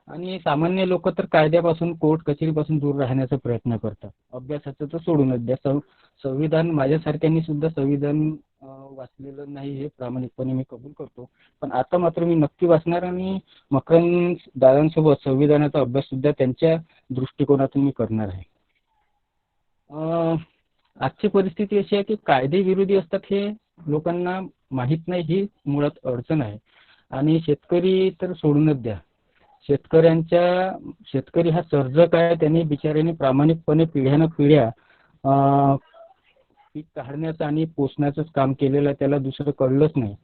आणि सामान्य लोक तर कायद्यापासून कोर्ट कचेरीपासून दूर राहण्याचा प्रयत्न करतात. अभ्यासाचं तर सोडूनच द्या. संविधान माझ्यासारख्यांनी सुद्धा संविधान वाचलेलं नाही हे प्रामाणिकपणे मी कबूल करतो. पण आता मात्र मी नक्की वाचणार आणि मकरंद दादांसोबत संविधानाचा अभ्यास सुद्धा त्यांच्या दृष्टिकोनातून मी करणार आहे. आजची परिस्थिती अशी आहे की कायदे विरोधी असतात हे लोकांना माहीत नाही, ही मुळात अडचण आहे. आणि शेतकरी तर सोडूनच द्या. शेतकरी हा सर्जक आहे. त्यांनी बिचाऱ्याने प्रामाणिकपणे पिढ्यानपिढ्या पीक काढण्याचं आणि पोसण्याचंच काम केलेलं आहे. त्याला दुसरं कळलंच नाही.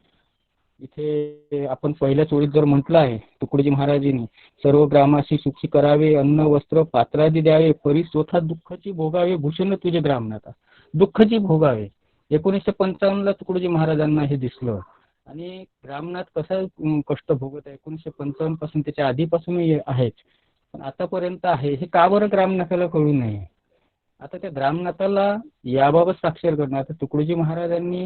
इथे आपण पहिल्याच ओळीत जर म्हटलं आहे तुकडोजी महाराजांनी, सर्व ग्रामाशी सुखी करावे, अन्न वस्त्र पात्रादी द्यावे, परी स्वतः दुःखाची भोगावे, भूषण तुझे ग्रामनाथा. दुःखाची भोगावे 1955ला तुकडोजी महाराजांना हे दिसलं. आणि ग्रामनाथ कसा कष्ट भोगत आहे 1955 पासून, त्याच्या आधीपासून आहेत, पण आतापर्यंत आहे. हे का बरं ग्रामनाथाला कळू नये? आता त्या ग्रामनाथाला याबाबत साक्षर करणं. आता तुकडोजी महाराजांनी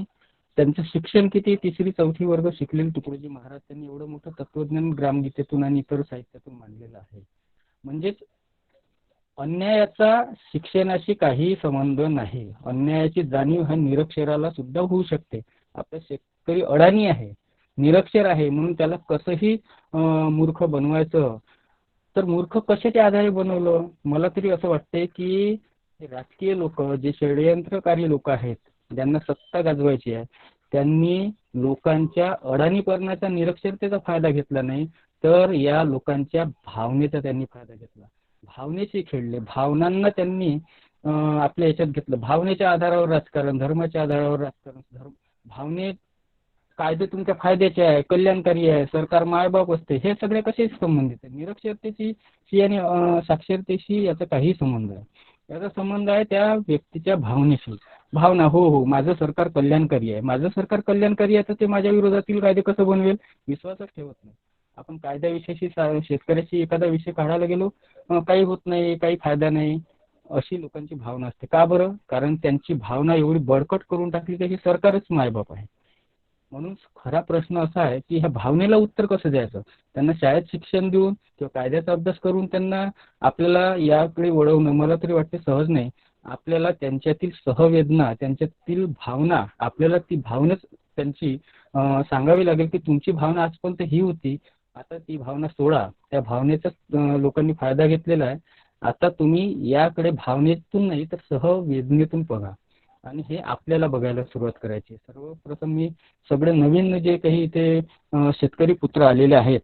त्यांचं शिक्षण किती, 3री-4थी वर्ग शिकलेले तुकडोजी महाराज, त्यांनी एवढं मोठं तत्वज्ञान ग्रामगीतेतून आणि इतर साहित्यातून मांडलेलं आहे. म्हणजेच अन्यायाचा शिक्षणाशी काही संबंध नाही. अन्यायाची जाणीव हा निरक्षराला सुद्धा होऊ शकते. आपला शेतकरी अडाणी आहे, निरक्षर आहे, म्हणून त्याला कसंही मूर्ख बनवायचं. तर मूर्ख कशाच्या आधारे बनवलं? मला तरी असं वाटतंय की राजकीय लोक, जे षडयंत्रकारी लोक आहेत, ज्यांना सत्ता गाजवायची आहे, त्यांनी लोकांच्या अडाणीपणाचा, निरक्षरतेचा फायदा घेतला नाही, तर या लोकांच्या भावनेचा त्यांनी फायदा घेतला. भावनेशी खेळले, भावनांना त्यांनी आपल्या ह्याच्यात घेतलं. भावनेच्या आधारावर राजकारण, धर्माच्या आधारावर राजकारण. भावने कायदे तुमच्या फायद्याचे आहे, कल्याणकारी आहे, सरकार मायबाप असते, हे सगळे कसे संबंधित आहे? निरक्षरतेशी आणि साक्षरतेशी याचा काही संबंध आहे. याचा संबंध आहे त्या व्यक्तीच्या भावनेशी. भावना, हो माझं सरकार कल्याणकारी आहे, माझं सरकार कल्याणकारी आहे, तर ते माझ्या विरोधातील कायदे कसं बनवेल? विश्वासच ठेवत नाही. आपण कायद्याविषयी शेतकऱ्याशी एखादा विषय काढायला गेलो, काही होत नाही, काही फायदा नाही, अशी लोकांची भावना असते. का बरं? कारण त्यांची भावना एवढी बळकट करून टाकली की हे सरकारच मायबाप आहे. म्हणून खरा प्रश्न असा आहे की ह्या भावनेला उत्तर कसं द्यायचं? त्यांना शाळेत शिक्षण देऊन किंवा कायद्याचा अभ्यास करून त्यांना आपल्याला याकडे वळवणं मला तरी वाटते सहज नाही. आपल्याला त्यांच्यातील सहवेदना, त्यांच्यातील भावना, आपल्याला ती भावनाच त्यांची सांगावी लागेल की तुमची भावना आजपर्यंत ही होती, आता ती भावना सोडा. त्या भावनेचा लोकांनी फायदा घेतलेला आहे. आता तुम्ही याकडे भावनेतून नाही तर सहवेदनेतून बघा. आणि हे आपल्याला बघायला सुरुवात करायची. सर्वप्रथम मी सगळे नवीन जे काही इथे शेतकरी पुत्र आलेले आहेत,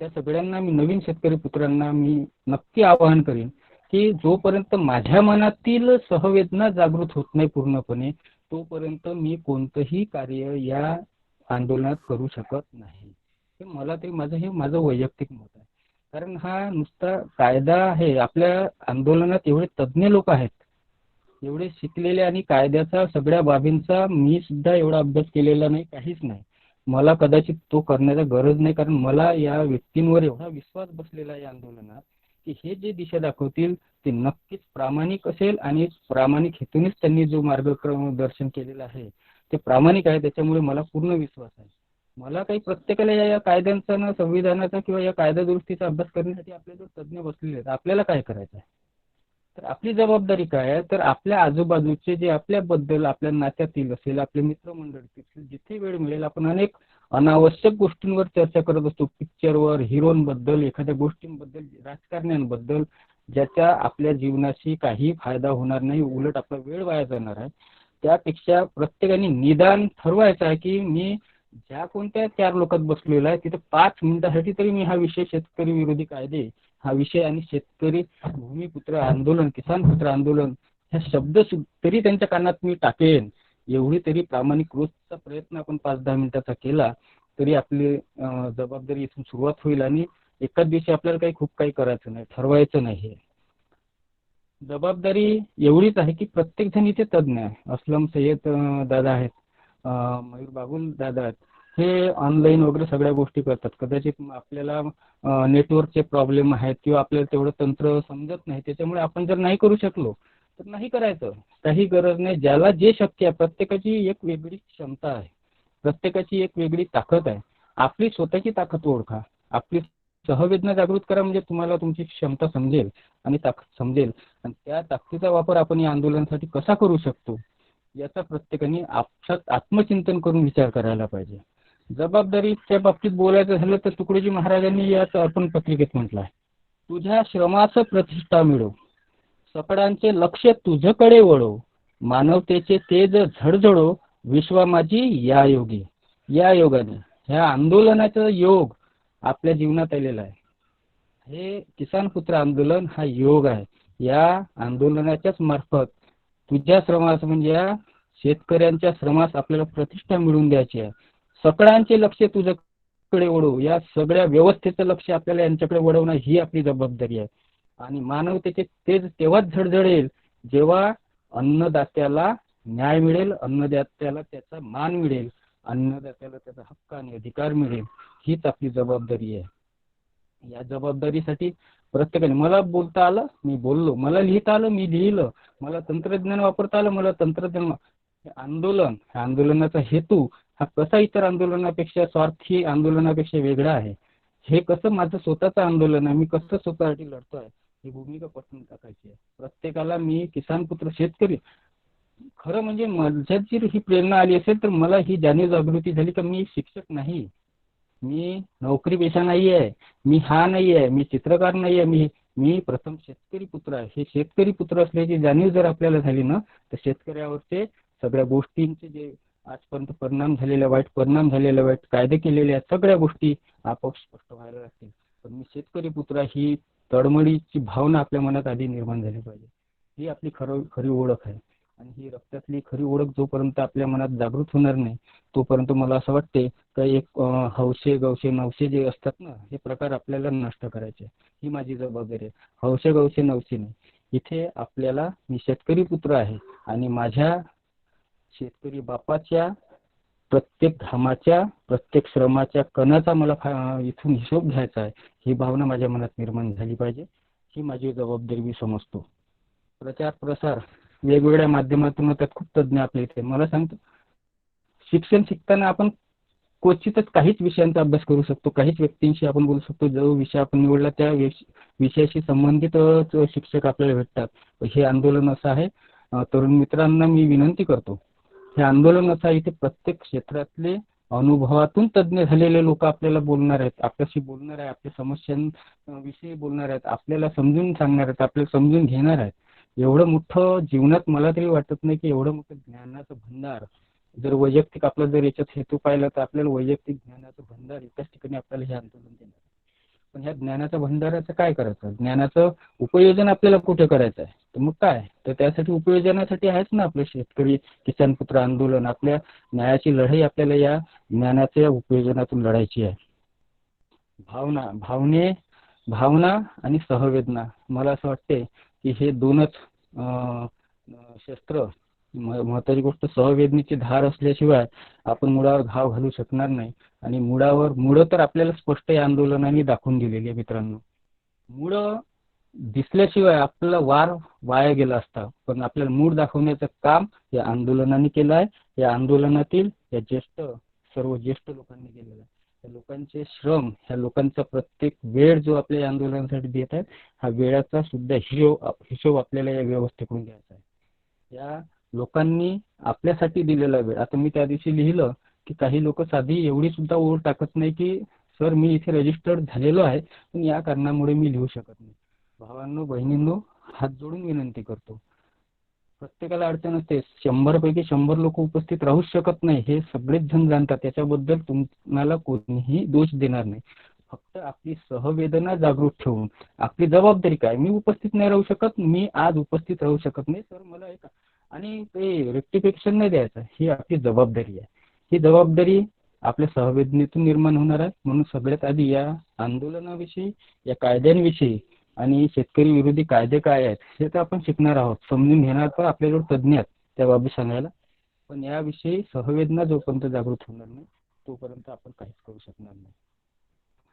त्या सगळ्यांना मी, नवीन शेतकरी पुत्रांना मी नक्की आवाहन करेन की जोपर्यंत माझ्या मनातील सहवेदना जागृत होत नाही पूर्णपणे, तोपर्यंत मी कोणतंही कार्य या आंदोलनात करू शकत नाही. हे मला तरी माझं वैयक्तिक मत आहे. कारण हा नुसता कायदा आहे. आपल्या आंदोलनात एवढे तज्ज्ञ लोक आहेत, एवढे शिकलेले, आणि कायद्याचा सगळ्या बाबींचा मी सुद्धा एवढा अभ्यास केलेला नाही, काहीच नाही. मला कदाचित तो करण्याची गरज नाही, कारण मला या व्यक्तींवर एवढा विश्वास बसलेला आहे या आंदोलनात की हे जे दिशा दाखवतील ते नक्कीच प्रामाणिक असेल, आणि प्रामाणिक हेतूनच त्यांनी जो मार्गदर्शन केलेलं आहे ते प्रामाणिक आहे. त्याच्यामुळे मला पूर्ण विश्वास आहे. मला काही प्रत्येकाला या कायद्यांचा ना, संविधानाचा किंवा या कायदा दुरुस्तीचा अभ्यास करण्यासाठी आपल्याजवळ तज्ज्ञ बसलेले आहेत. आपल्याला काय करायचं आहे? तर आपली जबाबदारी काय आहे? तर आपल्या आजूबाजूचे जे आपल्याबद्दल, आपल्या नात्यातील असेल, आपले मित्रमंडळी, जिथे वेळ मिळेल आपण अनेक अनावश्यक गोष्टींवर चर्चा करत असतो. पिक्चरवर, हिरोंबद्दल, एखाद्या गोष्टींबद्दल, राजकारण्यांबद्दल, ज्याच्या आपल्या जीवनाशी काही फायदा होणार नाही, उलट आपला वेळ वाया जाणार आहे. त्यापेक्षा प्रत्येकाने निदान ठरवायचं आहे की मी ज्या कोणत्या 4 लोकात बसलेला आहे तिथे 5 मिनिटासाठी तरी मी हा विषय, शेतकरी विरोधी कायदे हा विषय आणि शेतकरी भूमिपुत्र आंदोलन, किसान पुत्र आंदोलन, ह्या शब्द तरी त्यांच्या कानात मी टाकेन. एवढी तरी प्रामाणिक रोजचा प्रयत्न आपण 5-10 मिनिटाचा केला तरी आपली जबाबदारी इथून सुरुवात होईल. आणि एकाच दिवशी आपल्याला खूप काही करायचं नाही, ठरवायचं नाही. जबाबदारी एवढीच आहे की प्रत्येक जण इथे तज्ज्ञ आहे. असलम सय्यद दादा आहेत, मयूर बागुल दादा आहेत, हे ऑनलाईन वगैरे सगळ्या गोष्टी करतात. कदाचित आपल्याला नेटवर्कचे प्रॉब्लेम आहेत किंवा आपल्याला तेवढं तंत्र समजत नाही, त्याच्यामुळे आपण जर नाही करू शकलो तर नाही करायचं, काही गरज नाही. ज्याला जे शक्य आहे, प्रत्येकाची एक वेगळी क्षमता आहे, प्रत्येकाची एक वेगळी ताकद आहे. आपली स्वतःची ताकद ओळखा, आपली सहवेदना जागृत करा, म्हणजे तुम्हाला तुमची क्षमता समजेल आणि ताकद समजेल, आणि त्या ताकदीचा वापर आपण या आंदोलनासाठी कसा करू शकतो याचा प्रत्येकाने आपसात आत्मचिंतन करून विचार करायला पाहिजे. जबाबदारीच्या बाबतीत बोलायचं झालं तर तुकडोजी महाराजांनी याच अर्पण पत्रिकेत म्हटलं आहे, तुझ्या श्रमाचं प्रतिष्ठा मिळव, सकळांचे लक्ष तुझकडे वळव, मानवतेचे तेज झडझडो, विश्वा माझी या योगी. या योगाने, ह्या आंदोलनाचा योग आपल्या जीवनात आलेला आहे. हे किसान पुत्र आंदोलन हा योग आहे. या आंदोलनाच्याच मार्फत तुझ्या श्रमास, म्हणजे या शेतकऱ्यांच्या श्रमास आपल्याला प्रतिष्ठा मिळवून द्यायची आहे. सकळांचे लक्ष तुझ्याकडे वळव, या सगळ्या व्यवस्थेचं लक्ष आपल्याला यांच्याकडे वळवणं ही आपली जबाबदारी आहे. आणि मानवतेचे तेज तेव्हाच झडझडेल जेव्हा अन्नदात्याला न्याय मिळेल, अन्नदात्याला त्याचा मान मिळेल, अन्नदात्याला त्याचा हक्क आणि अधिकार मिळेल. हीच आपली जबाबदारी आहे. या जबाबदारीसाठी प्रत्येकाने, मला बोलता आलं मी बोललो, मला लिहिता आलं मी लिहिलं, मला तंत्रज्ञान वापरता आलं मला तंत्रज्ञान. आंदोलन, आंदोलनाचा हेतू हा कसा इतर आंदोलनापेक्षा, स्वार्थी आंदोलनापेक्षा वेगळा आहे. हे कसं माझं स्वतःचं आंदोलन आहे, मी कसं स्वतःसाठी लढतोय, ही भूमिका पटवून टाकायची आहे प्रत्येकाला. मी किसान पुत्र शेतकरी, खरं म्हणजे माझ्यात जर ही प्रेरणा आली असेल तर मला ही जाणीव जागृती झाली की मी शिक्षक नाही, मी नोकरी पेशा नाही आहे, मी हा नाही आहे, मी चित्रकार नाही आहे, मी प्रथम शेतकरी पुत्र आहे. हे शेतकरी पुत्र असल्याची जाणीव जर आपल्याला झाली ना, तर शेतकऱ्यावरचे सगळ्या गोष्टींचे जे आजपर्यंत परिणाम झालेले, वाईट परिणाम झालेले, वाईट कायदे केलेले आहेत, सगळ्या गोष्टी आपोआप स्पष्ट व्हायला लागतील. पण मी शेतकरी पुत्र, ही तळमळीची भावना आपल्या मनात आधी निर्माण झाली पाहिजे. ही आपली खरी ओळख आहे. आणि ही रक्तातली खरी ओळख जोपर्यंत आपल्या मनात जागृत होणार नाही तोपर्यंत मला असं वाटते का एक हौशे गवशे नवशे जे असतात ना, हे प्रकार आपल्याला नष्ट करायचे. ही माझी जबाबदारी आहे. हौशे गवशे नवशे नाही. इथे आपल्याला, मी शेतकरी पुत्र आहे आणि माझ्या शेतकरी बापाच्या प्रत्येक घामाच्या, प्रत्येक श्रमाच्या कणाचा मला इथून हिशोब घ्यायचा आहे. ही भावना माझ्या मनात निर्माण झाली पाहिजे. ही माझी जबाबदारी मी समजतो. प्रचार प्रसार वेगवेगळ्या माध्यमातून त्यात खूप तज्ज्ञ आपल्या इथे. मला सांगतो, शिक्षण शिकताना आपण क्वचितच काहीच विषयांचा अभ्यास करू शकतो, काहीच व्यक्तींशी आपण बोलू शकतो. जो विषय आपण निवडला त्या विषयाशी संबंधित शिक्षक आपल्याला भेटतात. हे आंदोलन असं आहे. तरुण मित्रांना मी विनंती करतो, हे आंदोलन असं आहे, इथे प्रत्येक क्षेत्रातले अनुभवातून तज्ज्ञ झालेले लोक आपल्याला बोलणार आहेत, आपल्याशी बोलणार आहे, आपल्या समस्यांविषयी बोलणार आहेत, आपल्याला समजून सांगणार आहेत, आपल्याला समजून घेणार आहेत. एवढं मोठं जीवनात मला तरी वाटत नाही की एवढं मोठं ज्ञानाचं भंडार, जर वैयक्तिक आपला जर याच्यात हेतू पाहिला तर आपल्याला वैयक्तिक ज्ञानाचं भंडार एकाच ठिकाणी आपल्याला हे आंदोलन देणार. पण ह्या ज्ञानाच्या भंडाराचं काय करायचं, ज्ञानाचं उपयोजन आपल्याला कुठे करायचं आहे, तर मग काय, तर त्यासाठी उपयोजनासाठी आहेच ना आपलं शेतकरी किसान पुत्र आंदोलन. आपल्या न्यायाची लढाई आपल्याला या ज्ञानाच्या उपयोजनातून लढायची आहे. भावना आणि सहवेदना, मला असं वाटते की हे दोनच शस्त्र. महत्वाची गोष्ट, सहवेदनेची धार असल्याशिवाय आपण मुळावर घाव घालू शकणार नाही. आणि मुळं तर आपल्याला स्पष्ट या आंदोलनाने दाखवून दिलेली आहे मित्रांनो. मुळं दिसल्याशिवाय आपल्याला वार वाया गेला असता, पण आपल्याला मूळ दाखवण्याचं काम या आंदोलनाने केलं आहे. या आंदोलनातील या सर्व ज्येष्ठ लोकांनी केलेलं आहे. या लोकांचे श्रम, ह्या लोकांचा प्रत्येक वेळ जो आपल्या या आंदोलनासाठी देत आहे, हा वेळाचा सुद्धा हिशोब आपल्याला या व्यवस्थेकडून घ्यायचा आहे. या लोकांनी आपल्यासाठी दिलेला वेळ, आता मी त्या दिवशी लिहिलं की काही लोक साधी एवढी सुद्धा ओळ टाकत नाही की सर मी इथे रजिस्टर्ड झालेलो आहे पण या कारणामुळे मी लिहू शकत नाही. भावांनो बहिणींनो, हात जोडून विनंती करतो, प्रत्येकाला अडचण असते. 100 पैकी 100 लोक उपस्थित राहू शकत नाही, हे सगळेच जण जाणतात. त्याच्याबद्दल तुम्हाला कोणीही दोष देणार नाही. फक्त आपली सहवेदना जागृत ठेवून आपली जबाबदारी काय, मी उपस्थित नाही राहू शकत, मी आज उपस्थित राहू शकत नाही सर मला एक, आणि ते रेक्टिफिकेशन नाही द्यायचं, ही आपली जबाबदारी आहे. ही जबाबदारी आपल्या सहवेदनेतून निर्माण होणार आहे. म्हणून सगळ्यात आधी या आंदोलनाविषयी, या कायद्यांविषयी आणि शेतकरी विरोधी कायदे काय आहेत हे तर आपण शिकणार आहोत, समजून घेणार, तर आपल्याजवळ तज्ज्ञ आहेत त्या बाबी सांगायला. पण याविषयी सहवेदना जोपर्यंत जागृत होणार नाही तोपर्यंत आपण काहीच करू शकणार नाही.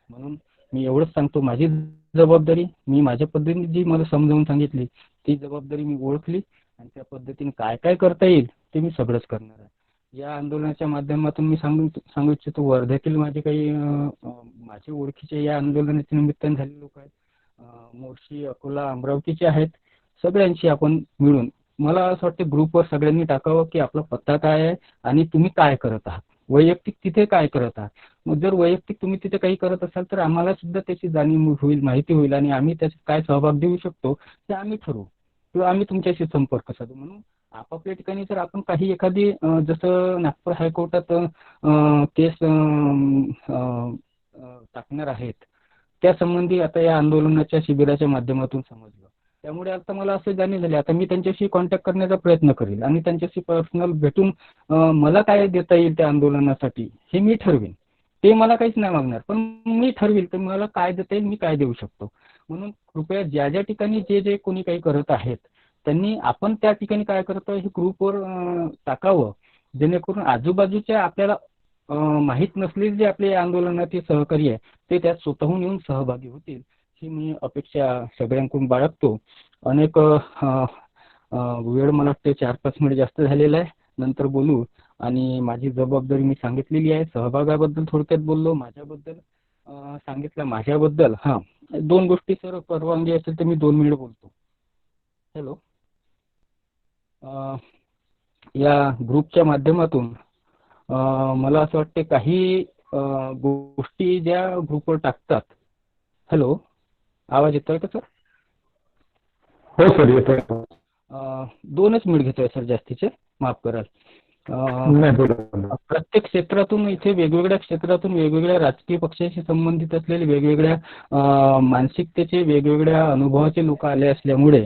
म्हणून मी एवढंच सांगतो, माझी जबाबदारी, मी माझ्या पद्धतीने जी मला समजावून सांगितली ती जबाबदारी मी ओळखली आणि त्या पद्धतीने काय काय करता येईल ते मी सगळंच करणार आहे. या आंदोलनाच्या माध्यमातून मी सांगू इच्छितो, वर्ध्यातील माझे काही माझे ओळखीचे या आंदोलनाच्या निमित्ताने झालेले लोक आहेत. मोर्शी, अकोला, अमरावतीचे आहेत. सगळ्यांशी आपण मिळून, मला असं वाटतं ग्रुपवर सगळ्यांनी टाकावं की आपला पत्ता काय आहे आणि तुम्ही काय करत आहात, वैयक्तिक तिथे काय करत आहात. मग जर वैयक्तिक तुम्ही तिथे काही करत असाल तर आम्हाला सुद्धा त्याची जाणीव होईल, माहिती होईल आणि आम्ही त्याच्यात काय सहभाग देऊ शकतो ते आम्ही ठरवू किंवा आम्ही तुमच्याशी संपर्क साधू. म्हणून आपापल्या ठिकाणी जर आपण काही एखादी जसं नागपूर हायकोर्टात केस टाकणार आहेत, त्या संबंधी आता या आंदोलनाच्या शिबिराच्या माध्यमातून समजलं. त्यामुळे आता मला असं जाणीव झाली, आता मी त्यांच्याशी कॉन्टॅक्ट करण्याचा प्रयत्न करेल आणि त्यांच्याशी पर्सनल भेटून मला काय देता येईल त्या आंदोलनासाठी हे मी ठरवेन. ते मला काहीच नाही मागणार, पण मी ठरवेल तर मला काय देता येईल, मी काय देऊ शकतो. म्हणून कृपया ज्या ज्या ठिकाणी जे कोणी काही करत आहेत त्यांनी आपण त्या ठिकाणी काय करतो हे ग्रुपवर टाकावं, जेणेकरून आजूबाजूच्या आपल्याला माहीत नसलेले जे आपले आंदोलनातील सहकारी आहे ते त्यात स्वतःहून येऊन सहभागी होतील, ही मी अपेक्षा सगळ्यांकडून बाळगतो. अनेक वेळ मला वाटते 4-5 मिनिट जास्त झालेला आहे, नंतर बोलू. आणि माझी जबाबदारी मी सांगितलेली आहे. सहभागाबद्दल थोडक्यात बोललो, माझ्याबद्दल सांगितलं. माझ्याबद्दल 2 गोष्टी सर, परवानगी असेल तर मी 2 मिनिट बोलतो. हॅलो, या ग्रुपच्या माध्यमातून मला असं वाटते काही गोष्टी ज्या ग्रुपवर टाकतात. हॅलो, आवाज येतोय का सर? हो सर, येतोय. 2च मिनिट घेतोय सर, जास्तीचे माफ कराल. प्रत्येक क्षेत्रातून, इथे वेगवेगळ्या क्षेत्रातून वेगवेगळ्या राजकीय पक्षाशी संबंधित असलेले वेगवेगळ्या मानसिकतेचे, वेगवेगळ्या अनुभवाचे लोक आले असल्यामुळे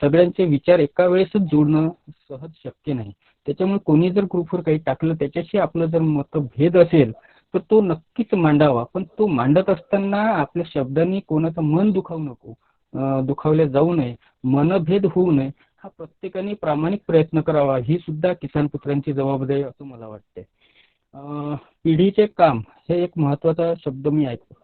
सगळ्यांचे विचार एका वेळेसच जोडणं सहज शक्य नाही. त्याच्यामुळे कोणी जर ग्रुपवर काही टाकलं, त्याच्याशी आपलं जर मतभेद असेल तर तो नक्कीच मांडावा, पण तो मांडत असताना आपल्या शब्दांनी कोणाचं मन दुखावले जाऊ नये, मनभेद होऊ नये, हा प्रत्येकाने प्रामाणिक प्रयत्न करावा. ही सुद्धा किसान पुत्रांची जबाबदारी असं मला वाटते. पिढीचे काम हे एक महत्वाचा शब्द मी ऐकतो.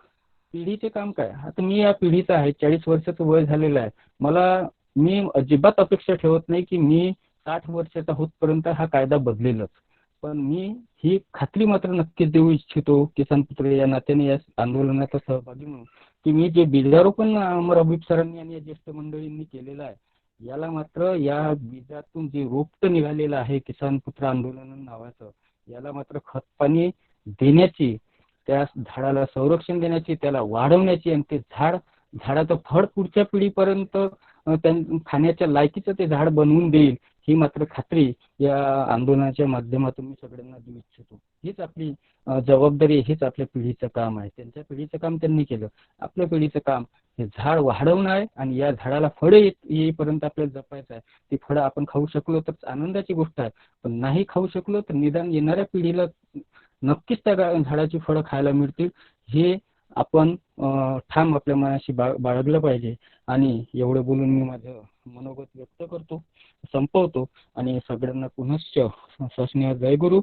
पिढीचे काम काय? आता मी या पिढीचा आहे, 40 वर्षाचं वय झालेलं आहे. मी अजिबात अपेक्षा ठेवत नाही की मी 60 वर्षाचा होतपर्यंत हा कायदा बदलेलच, पण मी ही खात्री मात्र नक्कीच देऊ इच्छितो किसान पुत्र या नात्याने, या आंदोलनाचा सहभागी म्हणून, की मी जे बीजारोपण अमर हबीब सरांनी आणि या ज्येष्ठ मंडळींनी केलेलं आहे, याला मात्र, या बीजातून जे रोपट निघालेलं आहे किसान पुत्र आंदोलन नावाचं, याला मात्र खतपाणी देण्याची, त्या झाडाला संरक्षण देण्याची, त्याला वाढवण्याची आणि ते झाडाचं फळ पुढच्या पिढीपर्यंत खाण्याच्या लायकीचं ते झाड बनवून देईल, ही मात्र खात्री या आंदोलनाच्या माध्यमातून मी सगळ्यांना देऊ इच्छितो. हीच आपली जबाबदारी, हेच आपल्या पिढीचं काम आहे. त्यांच्या पिढीचं काम त्यांनी केलं, आपल्या पिढीचं काम हे झाड वाढवणं आहे आणि या झाडाला फळं येईपर्यंत आपल्याला जपायचं आहे. ती फळं आपण खाऊ शकलो तर आनंदाची गोष्ट आहे, पण नाही खाऊ शकलो तर निदान येणाऱ्या पिढीला नक्कीच त्या झाडाची फळं खायला मिळतील, हे आपण ठाम आपल्या मनाशी बाळगलं पाहिजे. आणि एवढं बोलून मी माझं मनोगत व्यक्त करतो, संपवतो आणि सगळ्यांना पुनश्च सस्नेह जयगुरु.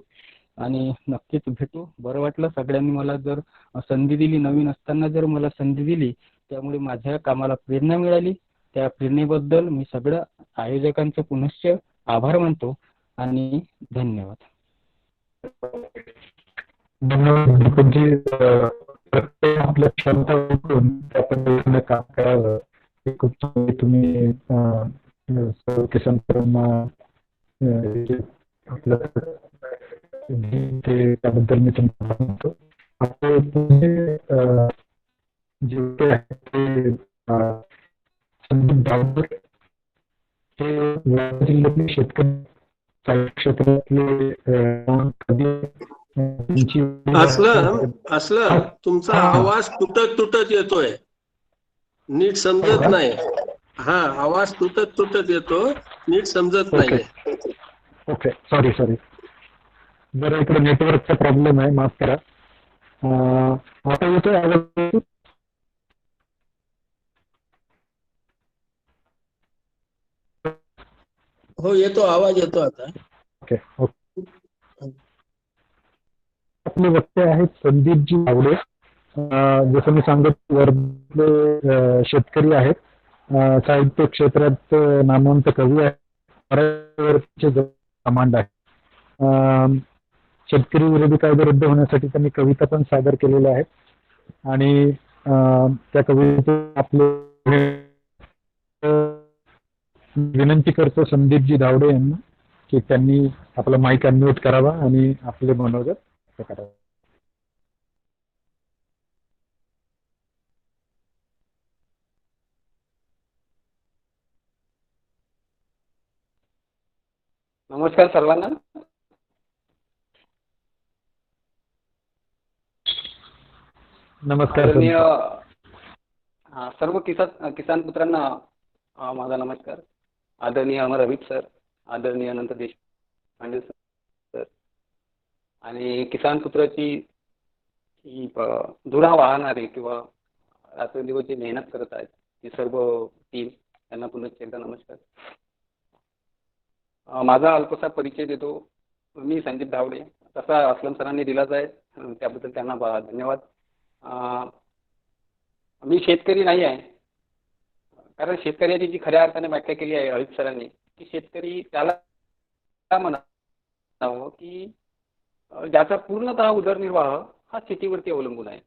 आणि नक्कीच भेटू. बरं वाटलं सगळ्यांनी मला जर संधी दिली, नवीन असताना जर मला संधी दिली, त्यामुळे माझ्या कामाला प्रेरणा मिळाली. त्या प्रेरणेबद्दल मी सगळं आयोजकांचं पुनश्च आभार मानतो आणि धन्यवाद. प्रत्येक आपल्या क्षमता वापरून त्या पद्धतीने काम करावं, हे खूप चांगले तुम्ही किसान त्याबद्दल मी तुम्हाला म्हणतो. जे आहे ते जिल्ह्यातले शेतकरी क्षेत्रातले असलं तुमचा आवाज तुटत येतोय, नीट समजत नाही. आवाज तुटत येतो, नीट समजत नाहीये. Okay, sorry. जरा इकडे नेटवर्कचा प्रॉब्लेम आहे, माफ करा. आता येतोय आवाज? हो, येतो, आवाज येतो आता. ओके. आपले वक्ते आहेत संदीपजी गावडे. जसं मी सांगत, वर्धेतले शेतकरी आहेत, साहित्य क्षेत्रात नामवंत कवी आहेत, कमांड आहे. शेतकरी विरोधी कायदे रद्द होण्यासाठी त्यांनी कविता पण सादर केलेल्या आहेत आणि त्या कवितेत आपले विनंती करतो संदीपजी धावडे यांना की त्यांनी आपला माईक अनम्यूट करावा आणि आपले मनोगत व्यक्त करावे. नमस्कार सर्वांना. नमस्कार. आदरणीय सर्व किसान पुत्रांना माझा नमस्कार. आदरणीय अमर अभित सर, आदरणीय अनंत देशपांडे सर आणि किसान पुत्राची ही धुरा वाहणारे किंवा रात्रंदिवस जी मेहनत करत आहेत ती सर्व टीम त्यांना पुन्हा एकदा नमस्कार. माझा अल्पसा परिचय देतो. मी संदीप धावडे, तसा असलम सरांनी दिलाच आहे, त्याबद्दल त्यांना धन्यवाद. मी शेतकरी नाही आहे, कारण शेतकऱ्याची जी खऱ्या अर्थाने व्याख्या केली आहे अहित सरांनी की शेतकरी त्याला म्हणावं की ज्याचा पूर्णतः उदरनिर्वाह हा शेतीवरती अवलंबून आहे.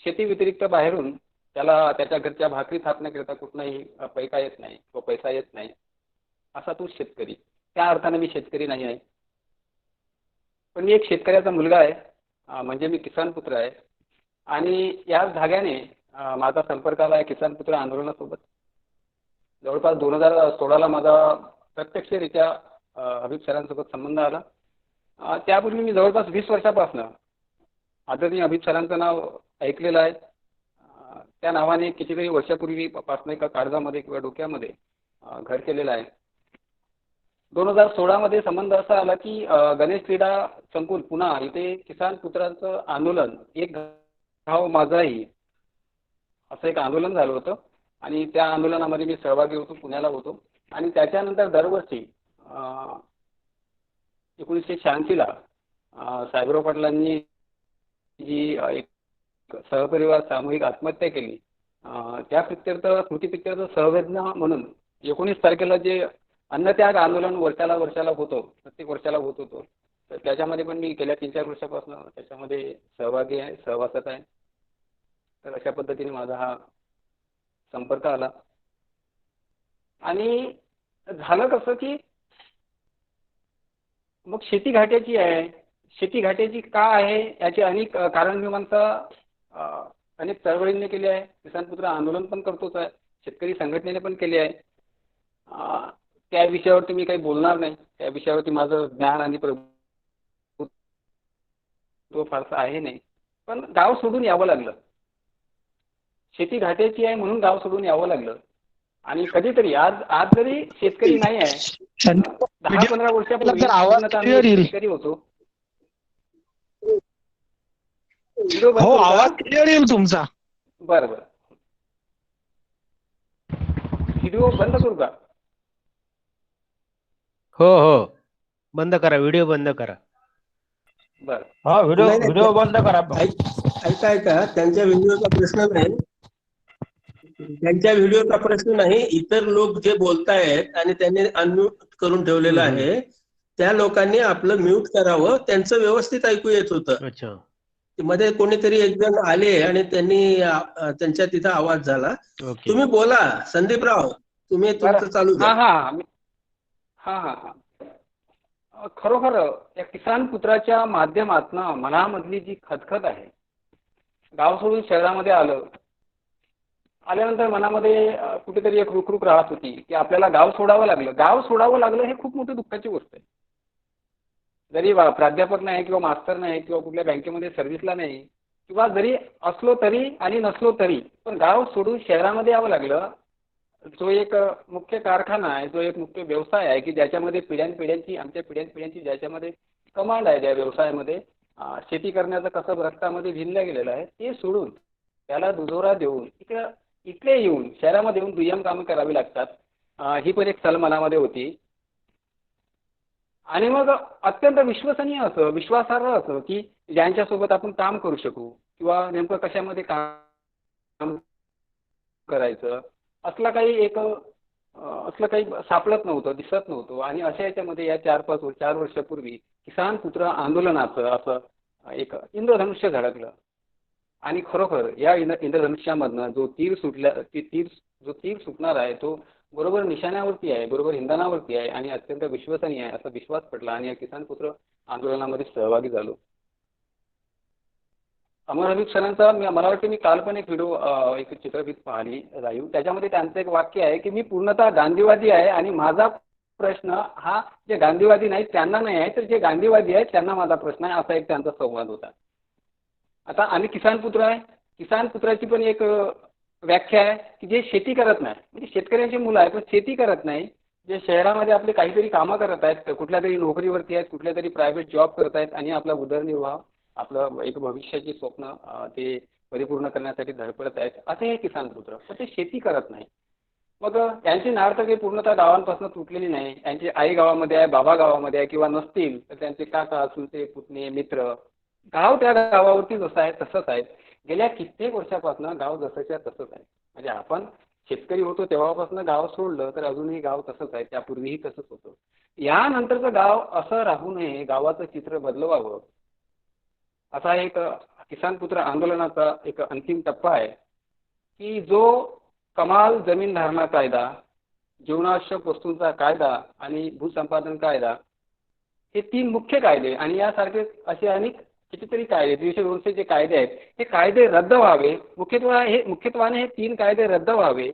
शेती व्यतिरिक्त बाहेरून त्याला त्याच्या घरच्या भाकरी थापण्याकरिता कुठलाही पैसा येत नाही किंवा पैसा येत नाही, असा तो शेतकरी. त्या अर्थाने मी शेतकरी नाही आहे, पण मी एक शेतकऱ्याचा मुलगा आहे, म्हणजे मी किसान पुत्र आहे. आणि याच धाग्याने माझा संपर्क आला आहे किसान पुत्र आंदोलनासोबत. जवळपास 2016ला माझा प्रत्यक्षरित्या अभित सरांसोबत संबंध आला. त्यापूर्वी मी जवळपास 20 वर्षापासून आदरणीय अभित सरांचं नाव ऐकलेलं आहे. त्या नावाने कितीतरी वर्षापूर्वी पासून एका काळजामध्ये किंवा डोक्यामध्ये घर केलेलं आहे. 2016 मध्ये संबंध असा आला की गणेश क्रीडा संकुल पुन्हा इथे किसान पुत्रांचं आंदोलन एक गाव माझाही असं एक आंदोलन झालं होतं आणि त्या आंदोलनामध्ये मी सहभागी होतो, पुण्याला होतो. आणि त्याच्यानंतर दरवर्षी 1986ला साहेबराव पाटलांनी जी एक सहपरिवार सामूहिक आत्महत्या केली, त्या स्मृतिप्रित्यर्थ सहवेदना म्हणून 19 तारखेला जे अन्नत्याग आंदोलन वर्षाला होतो, प्रत्येक वर्षाला होत होतो, तर त्याच्यामध्ये पण मी गेल्या 3-4 वर्षापासून त्याच्यामध्ये सहभागी आहे, सहवासात आहे. तर अशा पद्धतीने माझा हा संपर्क आला. आणि झालं कसं की मग शेती घाट्याची आहे, शेती घाट्याची का आहे याची अनेक कारणमीमांसा अनेक चळवळींनी केली आहे. किसान पुत्र आंदोलन पण करतोच आहे, शेतकरी संघटनेने पण केली आहे. त्या विषयावरती मी काही बोलणार नाही, त्या विषयावरती माझं ज्ञान आणि प्रभुत्व फारसं आहे नाही. पण गाव सोडून यावं लागलं, शेती घाट्याची आहे म्हणून गाव सोडून यावं लागलं. आणि कधीतरी आज जरी शेतकरी नाही आहे, 10-15 वर्षापूर्वी शेतकरी होतो. हो, आवाज क्लिअर येईल तुमचा. बरं व्हिडिओ बंद करू का? हो बंद करा, व्हिडिओ बंद करा. बरं, हा व्हिडिओ बंद करा. ऐका, त्यांच्या व्हिडिओचा प्रश्न नाही, इतर लोक जे बोलतायत आणि त्यांनी अनम्यूट करून ठेवलेलं आहे त्या लोकांनी आपलं म्यूट करावं, त्यांचं व्यवस्थित ऐकू येत होतं. अच्छा, मध्ये कोणीतरी एक जण आले आणि त्यांनी त्यांच्या तिथं आवाज झाला. तुम्ही बोला संदीपराव, तुम्ही तुमचं चालू द्या. हा खरोखर या किसान पुत्राच्या माध्यमातून मनामधली जी खदखद आहे, गाव सोडून शहरामध्ये आल्यानंतर मनामध्ये कुठेतरी एक रुखरुख राहत होती की आपल्याला गाव सोडावं लागलं. हे खूप मोठी दुःखाची गोष्ट आहे. जरी प्राध्यापक नाही किंवा मास्तर नाही किंवा कुठल्या बँकेमध्ये सर्व्हिसला नाही किंवा जरी असलो तरी आणि नसलो तरी पण गाव सोडून शहरामध्ये यावं लागलं. जो एक मुख्य कारखाना आहे, जो एक मुख्य व्यवसाय आहे की ज्याच्यामध्ये आमच्या पिढ्यानपिढ्यांची ज्याच्यामध्ये कमांड आहे, ज्या व्यवसायामध्ये शेती करण्याचं कसं रक्तामध्ये भिनलं गेलेलं आहे, ते सोडून त्याला दुजोरा देऊन इकडे येऊन शहरामध्ये येऊन दुय्यम कामं करावी लागतात. ही पण एक सल मनामध्ये होती. आणि मग अत्यंत विश्वसनीय असं, विश्वासार्ह असं की ज्यांच्यासोबत आपण काम करू शकू किंवा नेमकं कशामध्ये काम करायचं असलं काही सापडत नव्हतं, दिसत नव्हतं. आणि अशा याच्यामध्ये या 4 वर्षापूर्वी किसान पुत्र आंदोलनाचं असं एक इंद्रधनुष्य झळकलं आणि खरोखर या इंद्रधनुष्यामधनं जो तीर सुटणार आहे तो बरोबर निशाण्यावरती आहे, बरोबर इंधनावरती आहे आणि अत्यंत विश्वसनीय आहे असा विश्वास पटला आणि या किसान पुत्र आंदोलनामध्ये सहभागी झालो. अमर हबीब सरांचा मला वाटतं मी काल पण एक व्हिडिओ एक चित्रफित पाहिली लाईव्ह. त्याच्यामध्ये त्यांचं एक वाक्य आहे की मी पूर्णतः गांधीवादी आहे आणि माझा प्रश्न हा जे गांधीवादी नाहीत त्यांना नाही आहे, तर जे गांधीवादी आहेत त्यांना माझा प्रश्न आहे, असा एक त्यांचा संवाद होता. आता आम्ही किसान पुत्र आहे. किसान पुत्राची पण एक व्याख्या आहे की जे शेती करत नाही, म्हणजे शेतकऱ्यांची मुलं आहे पण शेती करत नाही, जे शहरामध्ये आपले काहीतरी कामं करत आहेत, कुठल्या तरी नोकरीवरती आहेत, कुठल्या तरी प्रायव्हेट जॉब करत आहेत आणि आपला उदरनिर्वाह आपलं एक भविष्याची स्वप्न ते परिपूर्ण करण्यासाठी धडपडत आहेत, असे हे किसान पुत्र. पण ते शेती करत नाही. मग यांची नाळ तर काही पूर्णतः गावांपासून तुटलेली नाही. यांची आई गावामध्ये आहे, बाबा गावामध्ये आहे किंवा नसतील तर त्यांचे काका, चुलते, पुतणे, मित्र गाव त्या गावावरती जसं आहे तसंच आहे. गेल्या कित्येक वर्षापासून गाव जसंच्या तसंच आहे. म्हणजे आपण शेतकरी होतो तेव्हापासून गाव सोडलं तर अजूनही गाव तसंच आहे, त्यापूर्वीही तसंच होतं. यानंतरचं गाव असं राहू नये, गावाचं चित्र बदलवावं असा एक किसान पुत्र आंदोलनाचा एक अंतिम टप्पा आहे की जो कमाल जमीन धारणा कायदा, जीवनावश्यक वस्तूंचा कायदा आणि भूसंपादन कायदा हे 3 मुख्य कायदे आणि यासारखे असे अनेक कितीतरी कायदे 302 जे कायदे आहेत हे कायदे रद्द व्हावे. मुख्यत्वाने हे 3 कायदे रद्द व्हावे.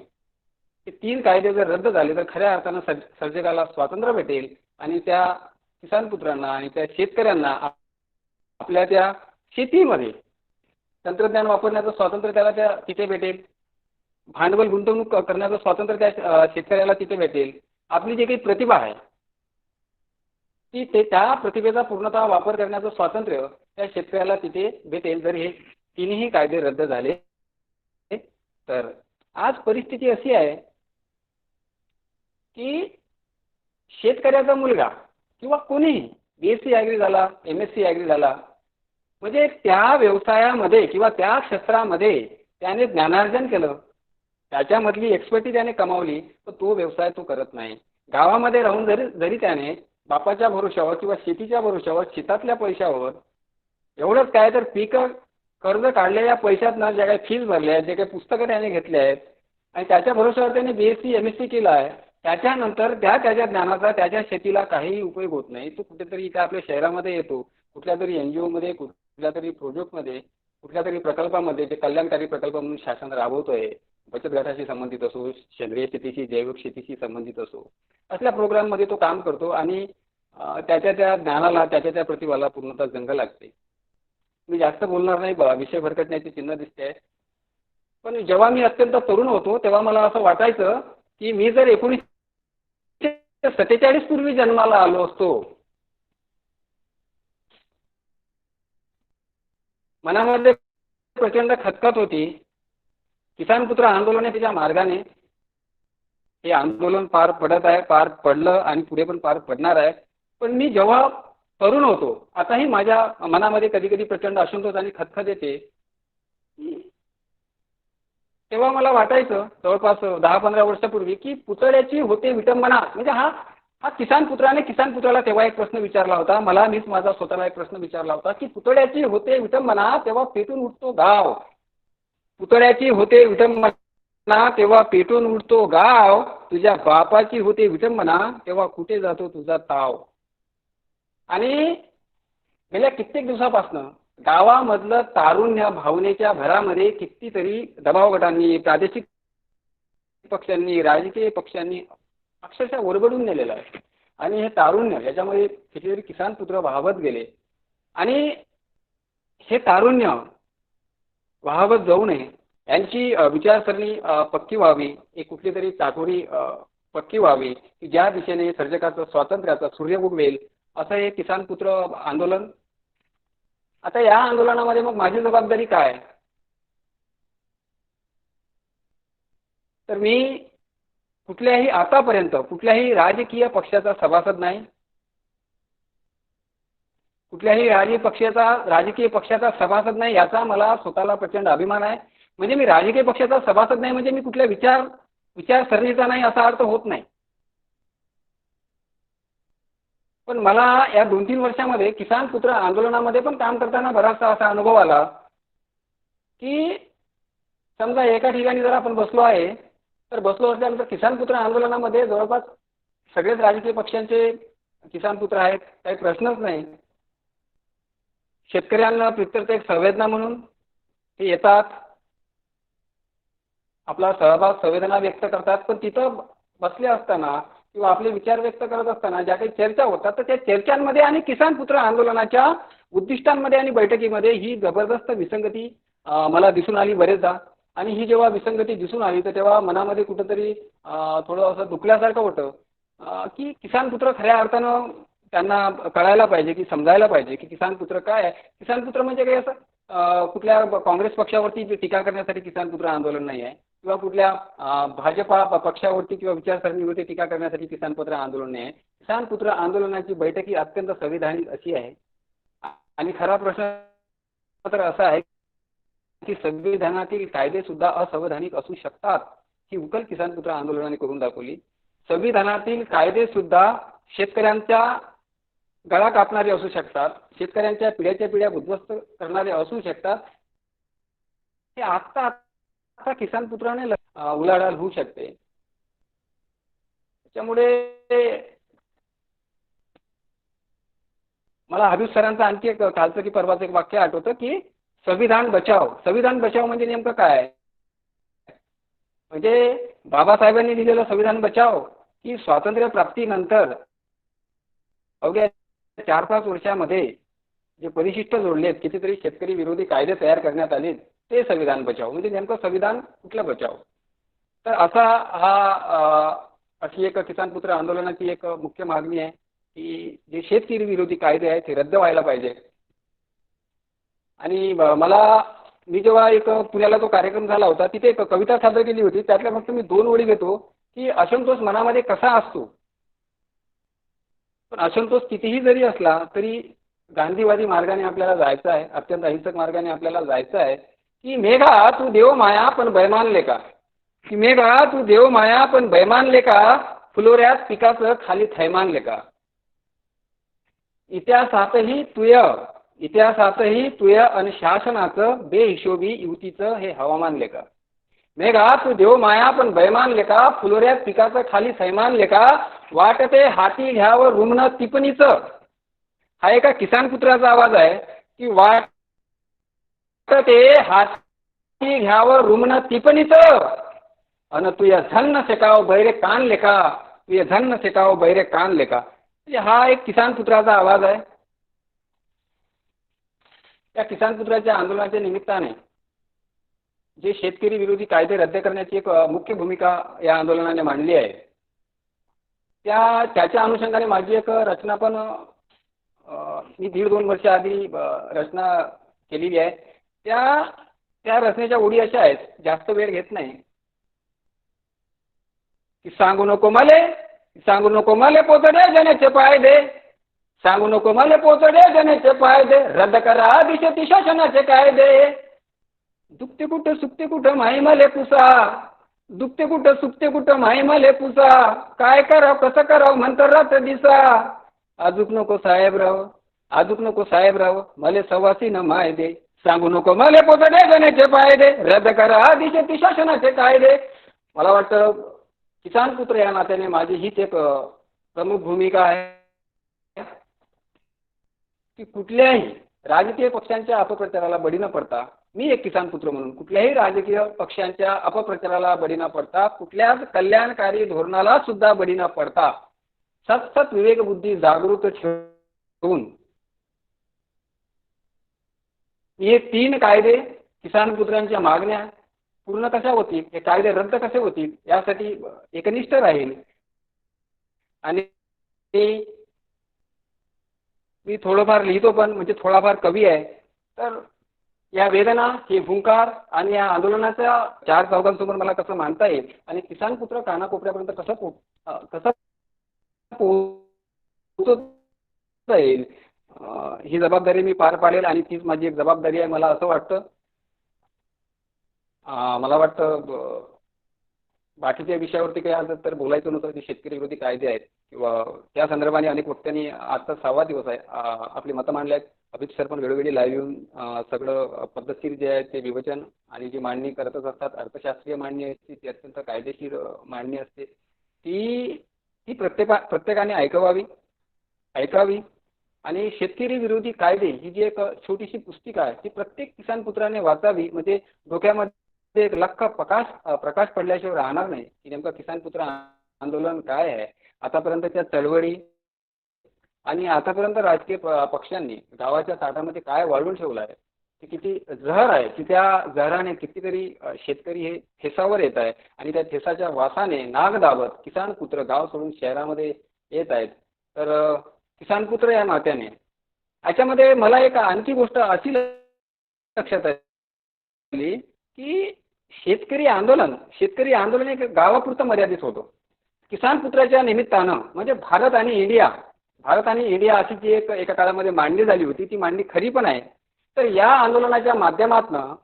हे 3 कायदे जर रद्द झाले तर खऱ्या अर्थानं सर्जकाला स्वातंत्र्य भेटेल आणि त्या किसान पुत्रांना आणि त्या शेतकऱ्यांना आपल्या त्या शेतीमध्ये तंत्रज्ञान वापरण्याचं स्वातंत्र्य त्याला तिथे भेटेल. भांडवल गुंतवणूक करण्याचं स्वातंत्र्य त्या शेतकऱ्याला तिथे भेटेल. आपली जी काही प्रतिभा आहे ती त्या प्रतिभेचा पूर्णतः वापर करण्याचं स्वातंत्र्य त्या शेतकऱ्याला तिथे भेटेल जर हे 3ही कायदे रद्द झाले तर. आज परिस्थिती अशी आहे की शेतकऱ्याचा मुलगा किंवा कोणीही BSc ॲग्री झाला, MSc ॲग्री झाला, म्हणजे त्या व्यवसायामध्ये किंवा त्या क्षेत्रामध्ये त्याने ज्ञानार्जन केलं, त्याच्यामधली एक्सपर्टी त्याने कमावली, तर तो व्यवसाय तो करत नाही. गावामध्ये राहून जरी त्याने बापाच्या भरोशावर किंवा शेतीच्या भरोशावर शेतातल्या पैशावर एवढंच काय तर पीक कर्ज काढलेल्या पैशातनं ज्या काही फीज भरल्या आहेत, जे काही पुस्तकं त्याने घेतले आहेत आणि त्याच्या भरोशावर त्याने BSc MSc केलं आहे, त्याच्यानंतर त्याच्या ज्ञानाचा त्याच्या शेतीला काहीही उपयोग होत नाही. तो कुठेतरी इथे आपल्या शहरामध्ये येतो, कुठल्या तरी NGO मध्ये, कुठल्या तरी प्रोजेक्टमध्ये, कुठल्या तरी प्रकल्पामध्ये, जे कल्याणकारी प्रकल्प म्हणून शासन राबवतोय, बचत गटाशी संबंधित असो, सेंद्रिय शेतीशी, जैविक शेतीशी संबंधित असो, असल्या प्रोग्राममध्ये तो काम करतो आणि त्याच्या त्या ज्ञानाला, त्याच्या त्या प्रतिभाला पूर्णतः जंग लागते. मी जास्त बोलणार नाही, विषय भरकटण्याची चिन्ह दिसते. पण जेव्हा मी अत्यंत तरुण होतो तेव्हा मला असं वाटायचं की मी जर 1947 पूर्वी जन्माला आलो असतो, मनामध्ये प्रचंड खतखत होती. किसान पुत्र आंदोलन त्याच्या मार्गाने हे आंदोलन पार पडत आहे, पार पडलं आणि पुढे पण पार पडणार आहे. पण मी जेव्हा तरुण होतो, आताही माझ्या मनामध्ये कधी कधी प्रचंड असंतोष आणि खतखत येते, तेव्हा मला वाटायचं जवळपास 10-15 वर्षापूर्वी की पुतळ्याची होते विटंबना. म्हणजे हा किसान पुत्राला तेव्हा एक प्रश्न विचारला होता, मीच माझा स्वतःला एक प्रश्न विचारला होता की पुतळ्याची होते विटंबना तेव्हा पेटून उठतो गाव. पुतळ्याची होते विटंबना तेव्हा पेटून उठतो गाव, तुझ्या बापाची होते विटंबना तेव्हा कुठे जातो तुझा ताव. आणि गेल्या कित्येक दिवसापासून गावामधलं तारुण्य भावनेच्या भरामध्ये कितीतरी दबाव गटांनी, प्रादेशिक पक्षांनी, राजकीय पक्षांनी अक्षरशः ओरबडून नेलेलं आहे. आणि हे तारुण्य याच्यामध्ये कितीतरी किसान पुत्र वाहवत गेले आणि हे तारुण्य वाहवत जाऊ नये, यांची विचारसरणी पक्की व्हावी, एक कुठली तरी चाकोरी पक्की व्हावी की ज्या दिशेने सर्जकाचं स्वातंत्र्याचा सूर्य उगवेल असं हे किसान पुत्र आंदोलन. आता या आंदोलनामध्ये मग माझी जबाबदारी काय? तर मी आतापर्यंत कुठल्याही राजकीय पक्षाचा सभासद नाही, कुठल्याही राजकीय पक्षाचा सभासद नाही, याचा मला स्वतःला प्रचंड अभिमान आहे. म्हणजे मी राजकीय पक्षाचा सभासद नाही म्हणजे मी कुठल्या विचारसरणीचा नाही असा अर्थ होत नाही. पण मला या 2-3 वर्षामध्ये किसान पुत्र आंदोलनामध्ये पण काम करताना बराचसा असा अनुभव आला की समजा एका ठिकाणी जर आपण बसलो आहे तर बसलो असल्यानंतर किसान पुत्र आंदोलनामध्ये जवळपास सगळेच राजकीय पक्षांचे किसान पुत्र आहेत, काही प्रश्नच नाही. शेतकऱ्यांना प्रत्येक एक संवेदना म्हणून ते येतात, आपला सहभाग संवेदना व्यक्त करतात. पण तिथं बसले असताना किंवा आपले विचार व्यक्त करत असताना ज्या काही चर्चा होतात तर त्या चर्चांमध्ये आणि किसान पुत्र आंदोलनाच्या उद्दिष्टांमध्ये आणि बैठकीमध्ये ही जबरदस्त विसंगती मला दिसून आली बरेचदा. आणि ही जेव्हा विसंगती दिसून आली तर तेव्हा मनामध्ये कुठंतरी थोडं असं दुखल्यासारखं होतं की किसान पुत्र खऱ्या अर्थानं त्यांना कळायला पाहिजे की समजायला पाहिजे की किसान पुत्र काय आहे. किसान पुत्र म्हणजे काही असं कुठल्या काँग्रेस पक्षावरती जे टीका करण्यासाठी किसान पुत्र आंदोलन नाही आहे किंवा कुठल्या भाजपा पक्षावरती किंवा विचारसरणीवरती टीका करण्यासाठी किसान पुत्र आंदोलन नाही आहे. किसान पुत्र आंदोलनाची बैठकी अत्यंत संविधानिक अशी आहे. आणि खरा प्रश्न तर असा आहे की संविधानातील कायदे सुद्धा असंवैधानिक असू शकतात ही उकल किसान पुत्र आंदोलनाने करून दाखवली. संविधानातील कायदे सुद्धा शेतकऱ्यांच्या गळा कापणारे असू शकतात, शेतकऱ्यांच्या पिढ्याच्या पिढ्या उद्ध्वस्त करणारे असू शकतात. हे आता किसान पुत्राने उलाढाल होऊ शकते. त्याच्यामुळे मला हबीब सरांचं आणखी एक कालचं की परवाचं एक वाक्य आठवतं की संविधान बचाव. संविधान बचाव म्हणजे नेमकं काय? म्हणजे बाबासाहेबांनी लिहिलेलं संविधान बचाव की स्वातंत्र्य प्राप्तीनंतर अवघ्या 4-5 वर्षामध्ये जे परिशिष्ट जोडलेत, कितीतरी शेतकरी विरोधी कायदे तयार करण्यात आले, ते संविधान बचाव. म्हणजे नेमकं संविधान कुठलं बचाव? तर अशी एक किसान पुत्र आंदोलनाची एक मुख्य मागणी आहे की जे शेतकरी विरोधी कायदे आहेत ते रद्द व्हायला पाहिजे. आणि मी जेव्हा एक पुण्याला तो कार्यक्रम झाला होता तिथे एक कविता सादर केली होती. त्यातल्या फक्त मी 2 ओळी घेतो की असंतोष मनामध्ये कसा असतो, पण असंतोष कितीही जरी असला तरी गांधीवादी मार्गाने आपल्याला जायचं आहे, अत्यंत अहिंसक मार्गाने आपल्याला जायचं आहे. की मेघा तू देव माया पण बैमान लेका, की मेघा तू देव माया पण बैमान लेका, फुलोऱ्यात पिकाचं खाली थैमान लेका. इतिहासातही तुय आणि शासनाचं बेहिशोबी युतीचं हे हवामान लेका. मेघा तू देव माया पण बैमान लेका, फुलोऱ्यात पिकाचं खाली थैमान लेका, वाटते हाती घ्यावं रुग्ण टिपणीचं. हा एका किसान पुत्राचा आवाज आहे की वाटते हाती घ्यावं रुग्ण टिपणीचं, अन तुया धन्न शेकाव बैरे कान लेका, तुया धन्न शेकाव बैरे कान लेका. हा एक किसान पुत्राचा आवाज आहे. या किसान पुत्राच्या आंदोलनाच्या निमित्ताने जे शेतकरी विरोधी कायदे रद्द करण्याची एक मुख्य भूमिका या आंदोलनाने मांडली आहे, त्याच्या अनुषंगाने माझी एक रचना पण मी 1.5-2 वर्ष आधी रचना केलेली आहे. त्या रचनेच्या ओळी अशा आहेत, जास्त वेळ घेत नाही. की सांगू नको मले पोचडे जनेचे फायदे, सांगू नको मले पोचडे जनेचे फायदे, रद्द करा दिशती शासनाचे कायदे. दुखते कुठं सुखते कुठं माही मले पुसा, दुखते कुठं सुखते कुठं माही मले पुसा, काय कराव कसं करावं म्हणतं रात दिसा. अजूक नको साहेबराव मले सवासी न माय दे, सांगू नको मले पोचडे जनेचे फायदे, रद्द करा दिशती शासनाचे कायदे. मला वाटतं किसान पुत्र या नात्याने माझी हीच एक प्रमुख भूमिका आहे की कुठल्याही राजकीय पक्षांच्या अपप्रचाराला बळी न पडता, मी एक किसान पुत्र म्हणून कुठल्याही राजकीय पक्षांच्या अपप्रचाराला बळी न पडता, कुठल्याच कल्याणकारी धोरणाला सुद्धा बळी न पडता, सतत विवेकबुद्धी जागृत ठेवून हे 3 कायदे किसान पुत्रांच्या मागण्या पूर्ण कशा होतील, हे कायदे रद्द कसे होतील यासाठी एकनिष्ठ राहील. आणि मी थोडंफार लिहितो पण म्हणजे थोडाफार कवी आहे. तर या वेदना, हे हुंकार आणि या आंदोलनाच्या 4 चौघांसमोर मला कसं मांडता येईल आणि किसान पुत्र कानाकोपऱ्यापर्यंत कसं पोहोचवता येईल, ही जबाबदारी मी पार पाडेल. आणि तीच माझी एक जबाबदारी आहे. मला असं वाटतं बाकीच्या विषयावरती काही आज तर बोलायचं नव्हतं. जे शेतकरी विरोधी कायदे आहेत किंवा त्या संदर्भाने अनेक वक्त्यांनी आजचा 6वा दिवस आहे आपली मतं मांडली आहेत. अभित सर पण वेळोवेळी लाईव्ह येऊन सगळं पद्धतशीर जे आहे ते विवेचन आणि जी मांडणी करतच असतात. अर्थशास्त्रीय मांडणी असते ती अत्यंत कायदेशीर मांडणी असते. ती प्रत्येकाने ऐकावी आणि शेतकरी विरोधी कायदे ही जी एक छोटीशी पुस्तिका आहे ती प्रत्येक किसान पुत्राने वाचावी. म्हणजे डोक्यामध्ये एक लख्ख प्रकाश पडल्याशिवाय राहणार नाही की नेमकं किसान पुत्र आंदोलन काय आहे, आतापर्यंतच्या चळवळी आणि आतापर्यंत राजकीय पक्षांनी गावाच्या ताटामध्ये काय वाढवून ठेवलं आहे, ते किती जहर आहे की त्या जहराने कितीतरी शेतकरी हे ठेसावर येत आहे आणि त्या ठेसाच्या वासाने नाग दाबत किसान पुत्र गाव सोडून शहरामध्ये येत आहेत. तर किसान पुत्र या नात्याने याच्यामध्ये मला एक आणखी गोष्ट अशी लक्षात आली की शेतकरी आंदोलन एक गावापुरतं मर्यादित होतं. किसान पुत्राच्या निमित्तानं म्हणजे भारत आणि इंडिया अशी जी एका काळामध्ये मांडणी झाली होती ती मांडणी खरी पण आहे. तर या आंदोलनाच्या माध्यमातनं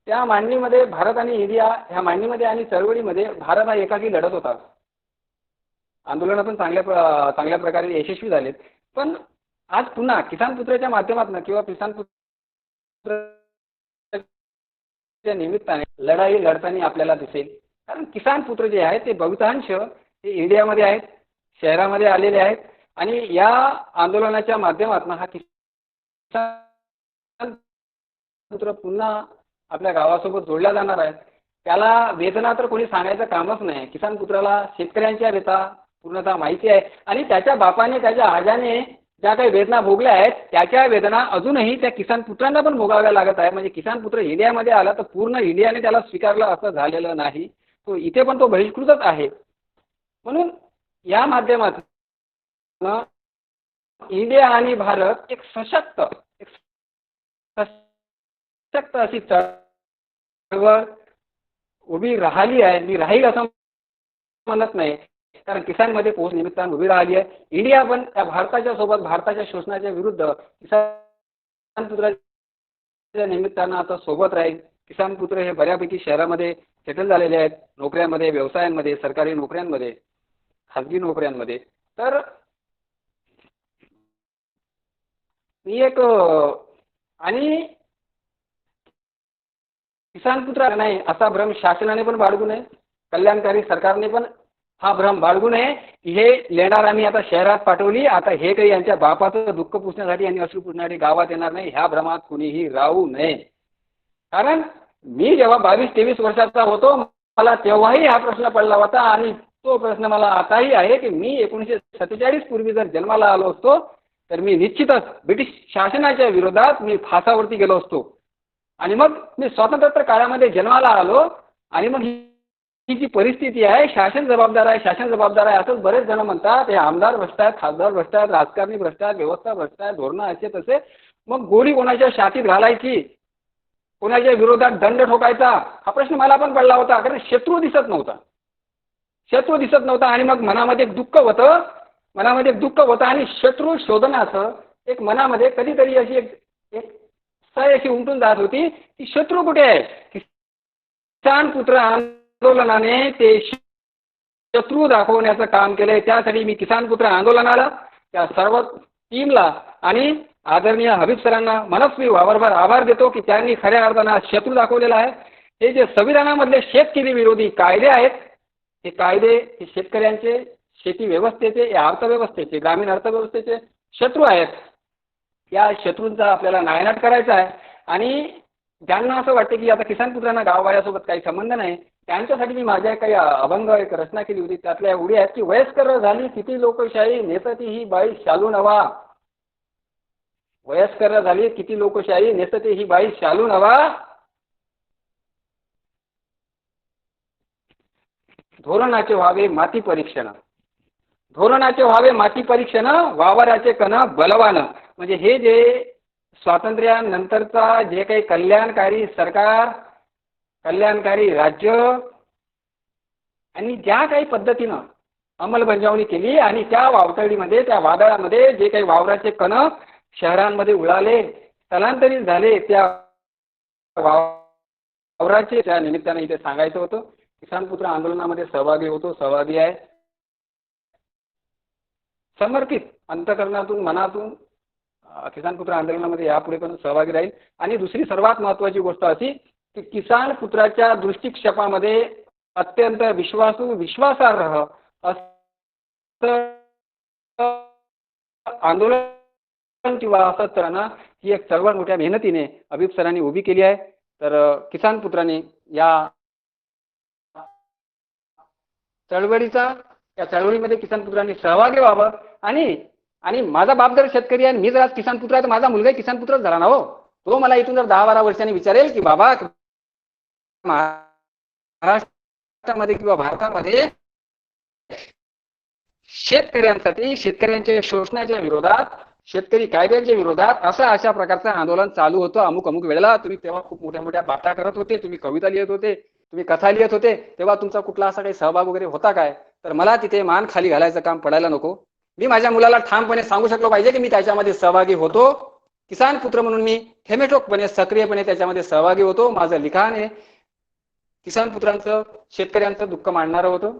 त्या मांडणीमध्ये भारत आणि इंडिया ह्या मांडणीमध्ये आणि चळवळीमध्ये भारत हा एकाकी लढत होता. आंदोलनं पण चांगल्या प्रकारे यशस्वी झालेत. पण आज पुन्हा किसान पुत्राच्या माध्यमातून किंवा किसान पुत्राच्या निमित्ताने लढाई लढताना आपल्याला दिसेल. कारण किसान पुत्र जे आहेत ते बहुतांश हे इंडियामध्ये आहेत, शहरामध्ये आलेले आहेत आणि या आंदोलनाच्या माध्यमातून हा किसान पुत्र पुन्हा आपल्या गावासोबत जोडला जाणार आहे. त्याला वेदना तर कोणी सांगायचं कामच नाही. किसान पुत्राला शेतकऱ्यांच्या व्यथा पूर्णतः माहिती आहे आणि त्याच्या बापाने त्याच्या आजाने ज्या काही वेदना भोगल्या आहेत त्याच्या वेदना अजूनही त्या किसान पुत्रांना पण भोगाव्या लागत आहे. म्हणजे किसान पुत्र इंडियामध्ये आला तर पूर्ण इंडियाने त्याला स्वीकारलं असं झालेलं नाही. तो इथे पण तो बहिष्कृतच आहे. म्हणून या माध्यमातून इंडिया आणि भारत एक सशक्त अशी चळवळ उभी राहिली आहे. मी राहील असं म्हणत नाही कारण किसानमध्ये पोहोच निमित्तानं उभी राहिली आहे. इंडिया पण त्या भारताच्या सोबत भारताच्या शोषणाच्या विरुद्ध किसान पुत्राच्या निमित्तानं आता सोबत राहील. किसान पुत्र हे बऱ्यापैकी शहरामध्ये सेटल झालेले आहेत, नोकऱ्यांमध्ये, व्यवसायांमध्ये, सरकारी नोकऱ्यांमध्ये, खाजगी नोकऱ्यांमध्ये. तर मी एक आणि किसान पुत्र नाही असा भ्रम शासनाने पण बाळगू नये, कल्याणकारी सरकारने पण हा भ्रम बाळगू नये की हे लेणार आम्ही आता शहरात पाठवली, आता हे काही यांच्या बापाचं दुःख पुसण्यासाठी आणि अश्रू पुसण्यासाठी गावात येणार नाही, ह्या भ्रमात कुणीही राहू नये. कारण मी जेव्हा 22-23 वर्षाचा होतो मला तेव्हाही हा प्रश्न पडला होता आणि तो प्रश्न मला आताही आहे की मी 1947 पूर्वी जर जन्माला आलो असतो तर मी निश्चितच ब्रिटिश शासनाच्या विरोधात मी फासावरती गेलो असतो. आणि मग मी स्वातंत्र्य काळामध्ये जन्माला आलो आणि मग ही जी परिस्थिती आहे शासन जबाबदार आहे असंच बरेच जण म्हणतात. हे आमदार भ्रष्ट आहेत, खासदार भ्रष्ट आहेत, राजकारणी भ्रष्ट आहेत, व्यवस्था भ्रष्ट आहेत, धोरणं असे तसे. मग गोळी कोणाच्या छातीत घालायची, कोणाच्या विरोधात दंड ठोकायचा हा प्रश्न मला पण पडला होता. कारण शत्रू दिसत नव्हता आणि मग मनामध्ये एक दुःख होतं आणि शत्रू शोधण्याचं एक मनामध्ये कधीतरी अशी एक सय अशी उमटून जात होती की शत्रू कुठे आहे. किसान पुत्र आंदोलनाने ते शत्रू दाखवण्याचं काम केलंय. त्यासाठी मी किसान पुत्र आंदोलनाला, त्या सर्व टीमला आणि आदरणीय हबीब सरांना मनस्वी वावरभर आभार देतो की त्यांनी खऱ्या अर्थानं शत्रू दाखवलेला आहे. हे जे संविधानामधले शेतकरी विरोधी कायदे आहेत हे कायदे हे शेतकऱ्यांचे, शेती व्यवस्थेचे, या अर्थव्यवस्थेचे, ग्रामीण अर्थव्यवस्थेचे शत्रू आहेत. या शत्रूंचा आपल्याला नायनाट करायचा आहे. आणि ज्यांना असं वाटतं की आता किसान पुत्रांना गाववाल्यासोबत काही संबंध नाही त्यांच्यासाठी मी माझ्या काही अभंग एक रचना केली होती. त्यातल्या एवढी आहेत की वयस्कर झाली किती लोकशाही नेसती ही बाई शालू नवा. वयस्कर झाली किती लोकशाही नेसते ही बाई शालू नवा. धोरणाचे व्हावे माती परीक्षण, वावराचे कण बलवान. म्हणजे हे जे स्वातंत्र्यानंतरचा जे काही कल्याणकारी सरकार, कल्याणकारी राज्य आणि ज्या काही पद्धतीनं अंमलबजावणी केली आणि त्या वावटळीमध्ये, त्या वादळामध्ये जे काही वावराचे कण शहरांमध्ये उडाले, स्थलांतरित झाले, त्या वावराचे त्या निमित्तानं इथे सांगायचं होतं. किसान पुत्र आंदोलनामध्ये सहभागी आहे. समर्पित अंतकरणातून मनातून किसान पुत्र आंदोलनामध्ये यापुढे पण सहभागी राहील. आणि दुसरी सर्वात महत्वाची गोष्ट अशी की किसान पुत्राच्या दृष्टिक्षेपामध्ये अत्यंत विश्वासू विश्वासार्ह असं आंदोलन किंवा असं सरांना ही एक चळवळ मोठ्या मेहनतीने अभिप सरांनी उभी केली आहे. तर किसान पुत्रांनी या चळवळीमध्ये किसान पुत्रांनी सहभागी व्हावं. आणि माझा बाप जर शेतकरी आहे, मी जर आज किसान पुत्र आहे, तर माझा मुलगाही किसान पुत्रच झाला ना हो. तो मला इथून जर 10-12 वर्षांनी विचारेल की बाबा महाराष्ट्रामध्ये किंवा भारतामध्ये शेतकऱ्यांसाठी शेतकऱ्यांच्या शोषणाच्या विरोधात शेतकरी कायद्यांच्या विरोधात अशा प्रकारचं आंदोलन चालू होतं अमुक वेळेला. तुम्ही तेव्हा खूप मोठ्या मोठ्या बाता करत होते, तुम्ही कविता लिहित होते, तुम्ही कथा लिहित होते, तेव्हा तुमचा कुठला असा काही सहभाग वगैरे होता काय? तर मला तिथे मान खाली घालायचं काम पडायला नको. मी माझ्या मुलाला ठामपणे सांगू शकलो पाहिजे की मी त्याच्यामध्ये सहभागी होतो. किसान पुत्र म्हणून मी ठेमेठोकपणे सक्रियपणे त्याच्यामध्ये सहभागी होतो. माझं लिखाण हे किसान पुत्रांचं शेतकऱ्यांचं दुःख मांडणारं होतं.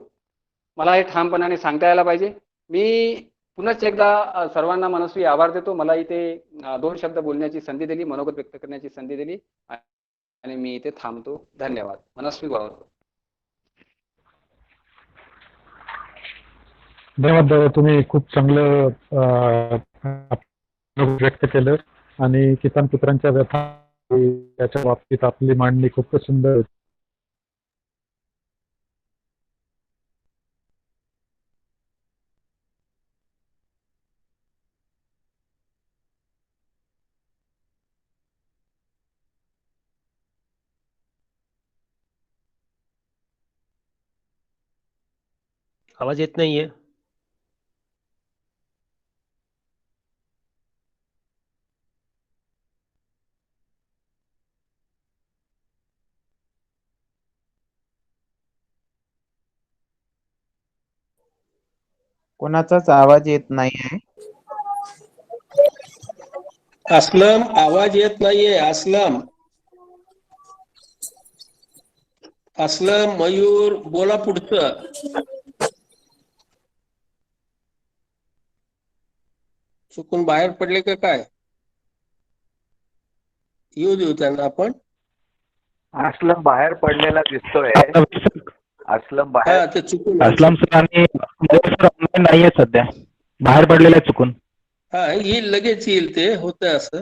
मला हे ठामपणाने सांगता यायला पाहिजे. मी पुनश्च एकदा सर्वांना मनस्वी आभार देतो. मला इथे 2 शब्द बोलण्याची संधी दिली, मनोगत व्यक्त करण्याची संधी दिली आणि मी इथे थांबतो. धन्यवाद. मनस्वी आभार. धन्यवाद दादा, तुम्ही खूप चांगलं व्यक्त केलं आणि किसान पुत्रांच्या व्यथा त्याच्या बाबतीत आपली मांडणी खूपच सुंदर होती. आवाज येत नाहीये. कोणाचाच आवाज येत नाहीये. असलम, आवाज येत नाहीये. असलम, मयूर, बोला पुढचं. चुकून बाहेर पडले का काय? येऊ देऊ त्यांना आपण. असलम बाहेर पडलेला दिसतोय. असलम बाहेर, ते चुकून असलम सर आणि नाहीये सध्या, बाहेर पडलेला आहे चुकून. येईल, लगेच येईल. ते होतं असं.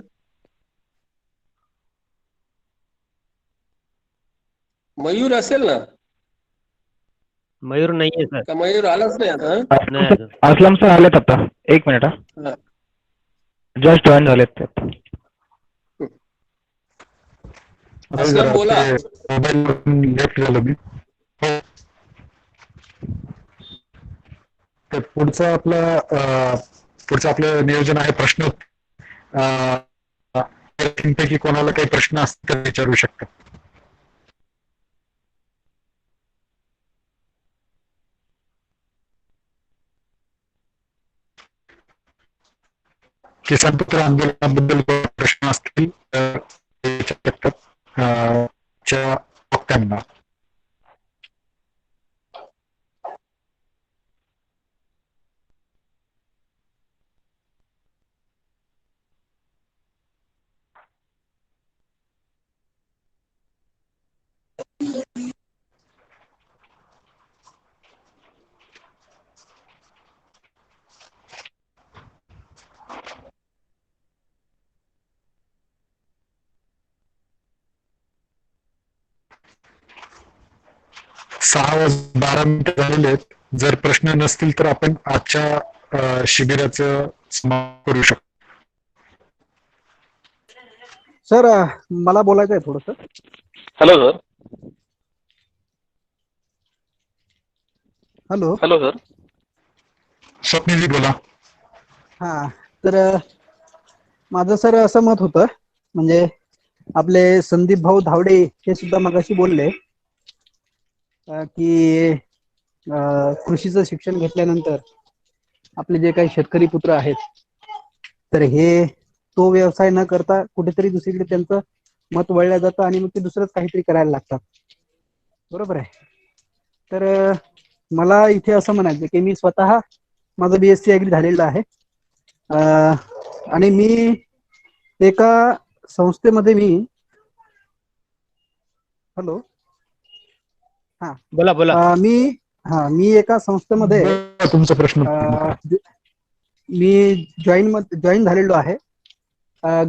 मयूर असेल ना? मयूर नाहीये सर. का मयूर आलाच नाही आता? असलम सर आलेत आता. 1 मिनिट हा, जस्ट जॉईन झालेत ते. असलम बोला. तर पुढचं आपलं नियोजन आहे प्रश्न. पैकी कोणाला काही प्रश्न असतील तर विचारू शकता. किसान पुत्र आंदोलनाबद्दल प्रश्न असतील तर विचारू शकतात वक्त्यांना. सहा वाजून 12 मिनिटं झालेले आहेत. जर प्रश्न नसतील तर आपण आजच्या शिबिराचं समाप्त करू शकतो. सर मला बोलायचं आहे थोडस. Hello sir. Hello sir. स्वप्नीलजी बोला. हा, तर माझं सर असं मत होतं, म्हणजे आपले संदीप भाऊ धावडे हे सुद्धा मगाशी बोलले की कृषीचं शिक्षण घेतल्यानंतर आपले जे काही शेतकरी पुत्र आहेत तर हे तो व्यवसाय न करता कुठेतरी दुसरीकडे त्यांचं मत वळलं जातं आणि मग ते दुसरंच काहीतरी करायला लागतात. बरोबर आहे. तर मला इथे असं म्हणायचं की मी स्वतः माझं BSc ऍग्री झालेलं आहे. आणि मी एका संस्थेमध्ये हॅलो बोला बोला. मी एका संस्थेमध्ये तुमचा प्रश्न. मी जॉईन झालेलो आहे.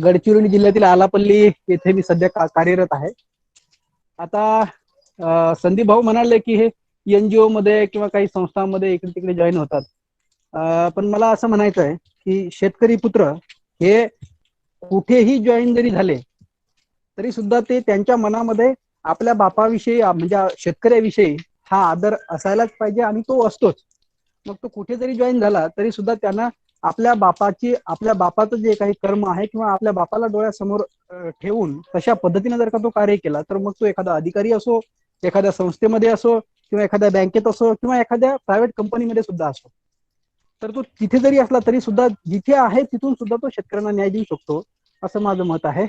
गडचिरोली जिल्ह्यातील आलापल्ली येथे मी सध्या कार्यरत आहे. आता संदीप भाऊ म्हणाले की हे NGO मध्ये किंवा काही संस्थांमध्ये इकडे तिकडे जॉईन होतात. पण मला असं म्हणायचं आहे की शेतकरी पुत्र हे कुठेही जॉईन जरी झाले तरी सुद्धा ते त्यांच्या मनामध्ये आपल्या बापाविषयी म्हणजे शेतकऱ्याविषयी हा आदर असायलाच पाहिजे आणि तो असतोच. मग तो कुठे जरी जॉईन झाला तरी सुद्धा त्यांना आपल्या बापाचं जे काही कर्म आहे किंवा आपल्या बापाला डोळ्यासमोर ठेवून तशा पद्धतीने जर का तो कार्य केला तर मग तो एखादा अधिकारी असो, एखाद्या संस्थेमध्ये असो किंवा एखाद्या बँकेत असो किंवा एखाद्या प्रायव्हेट कंपनीमध्ये सुद्धा असो, तर तो तिथे जरी असला तरी सुद्धा जिथे आहे तिथून सुद्धा तो शेतकऱ्यांना न्याय देऊ शकतो असं माझं मत आहे.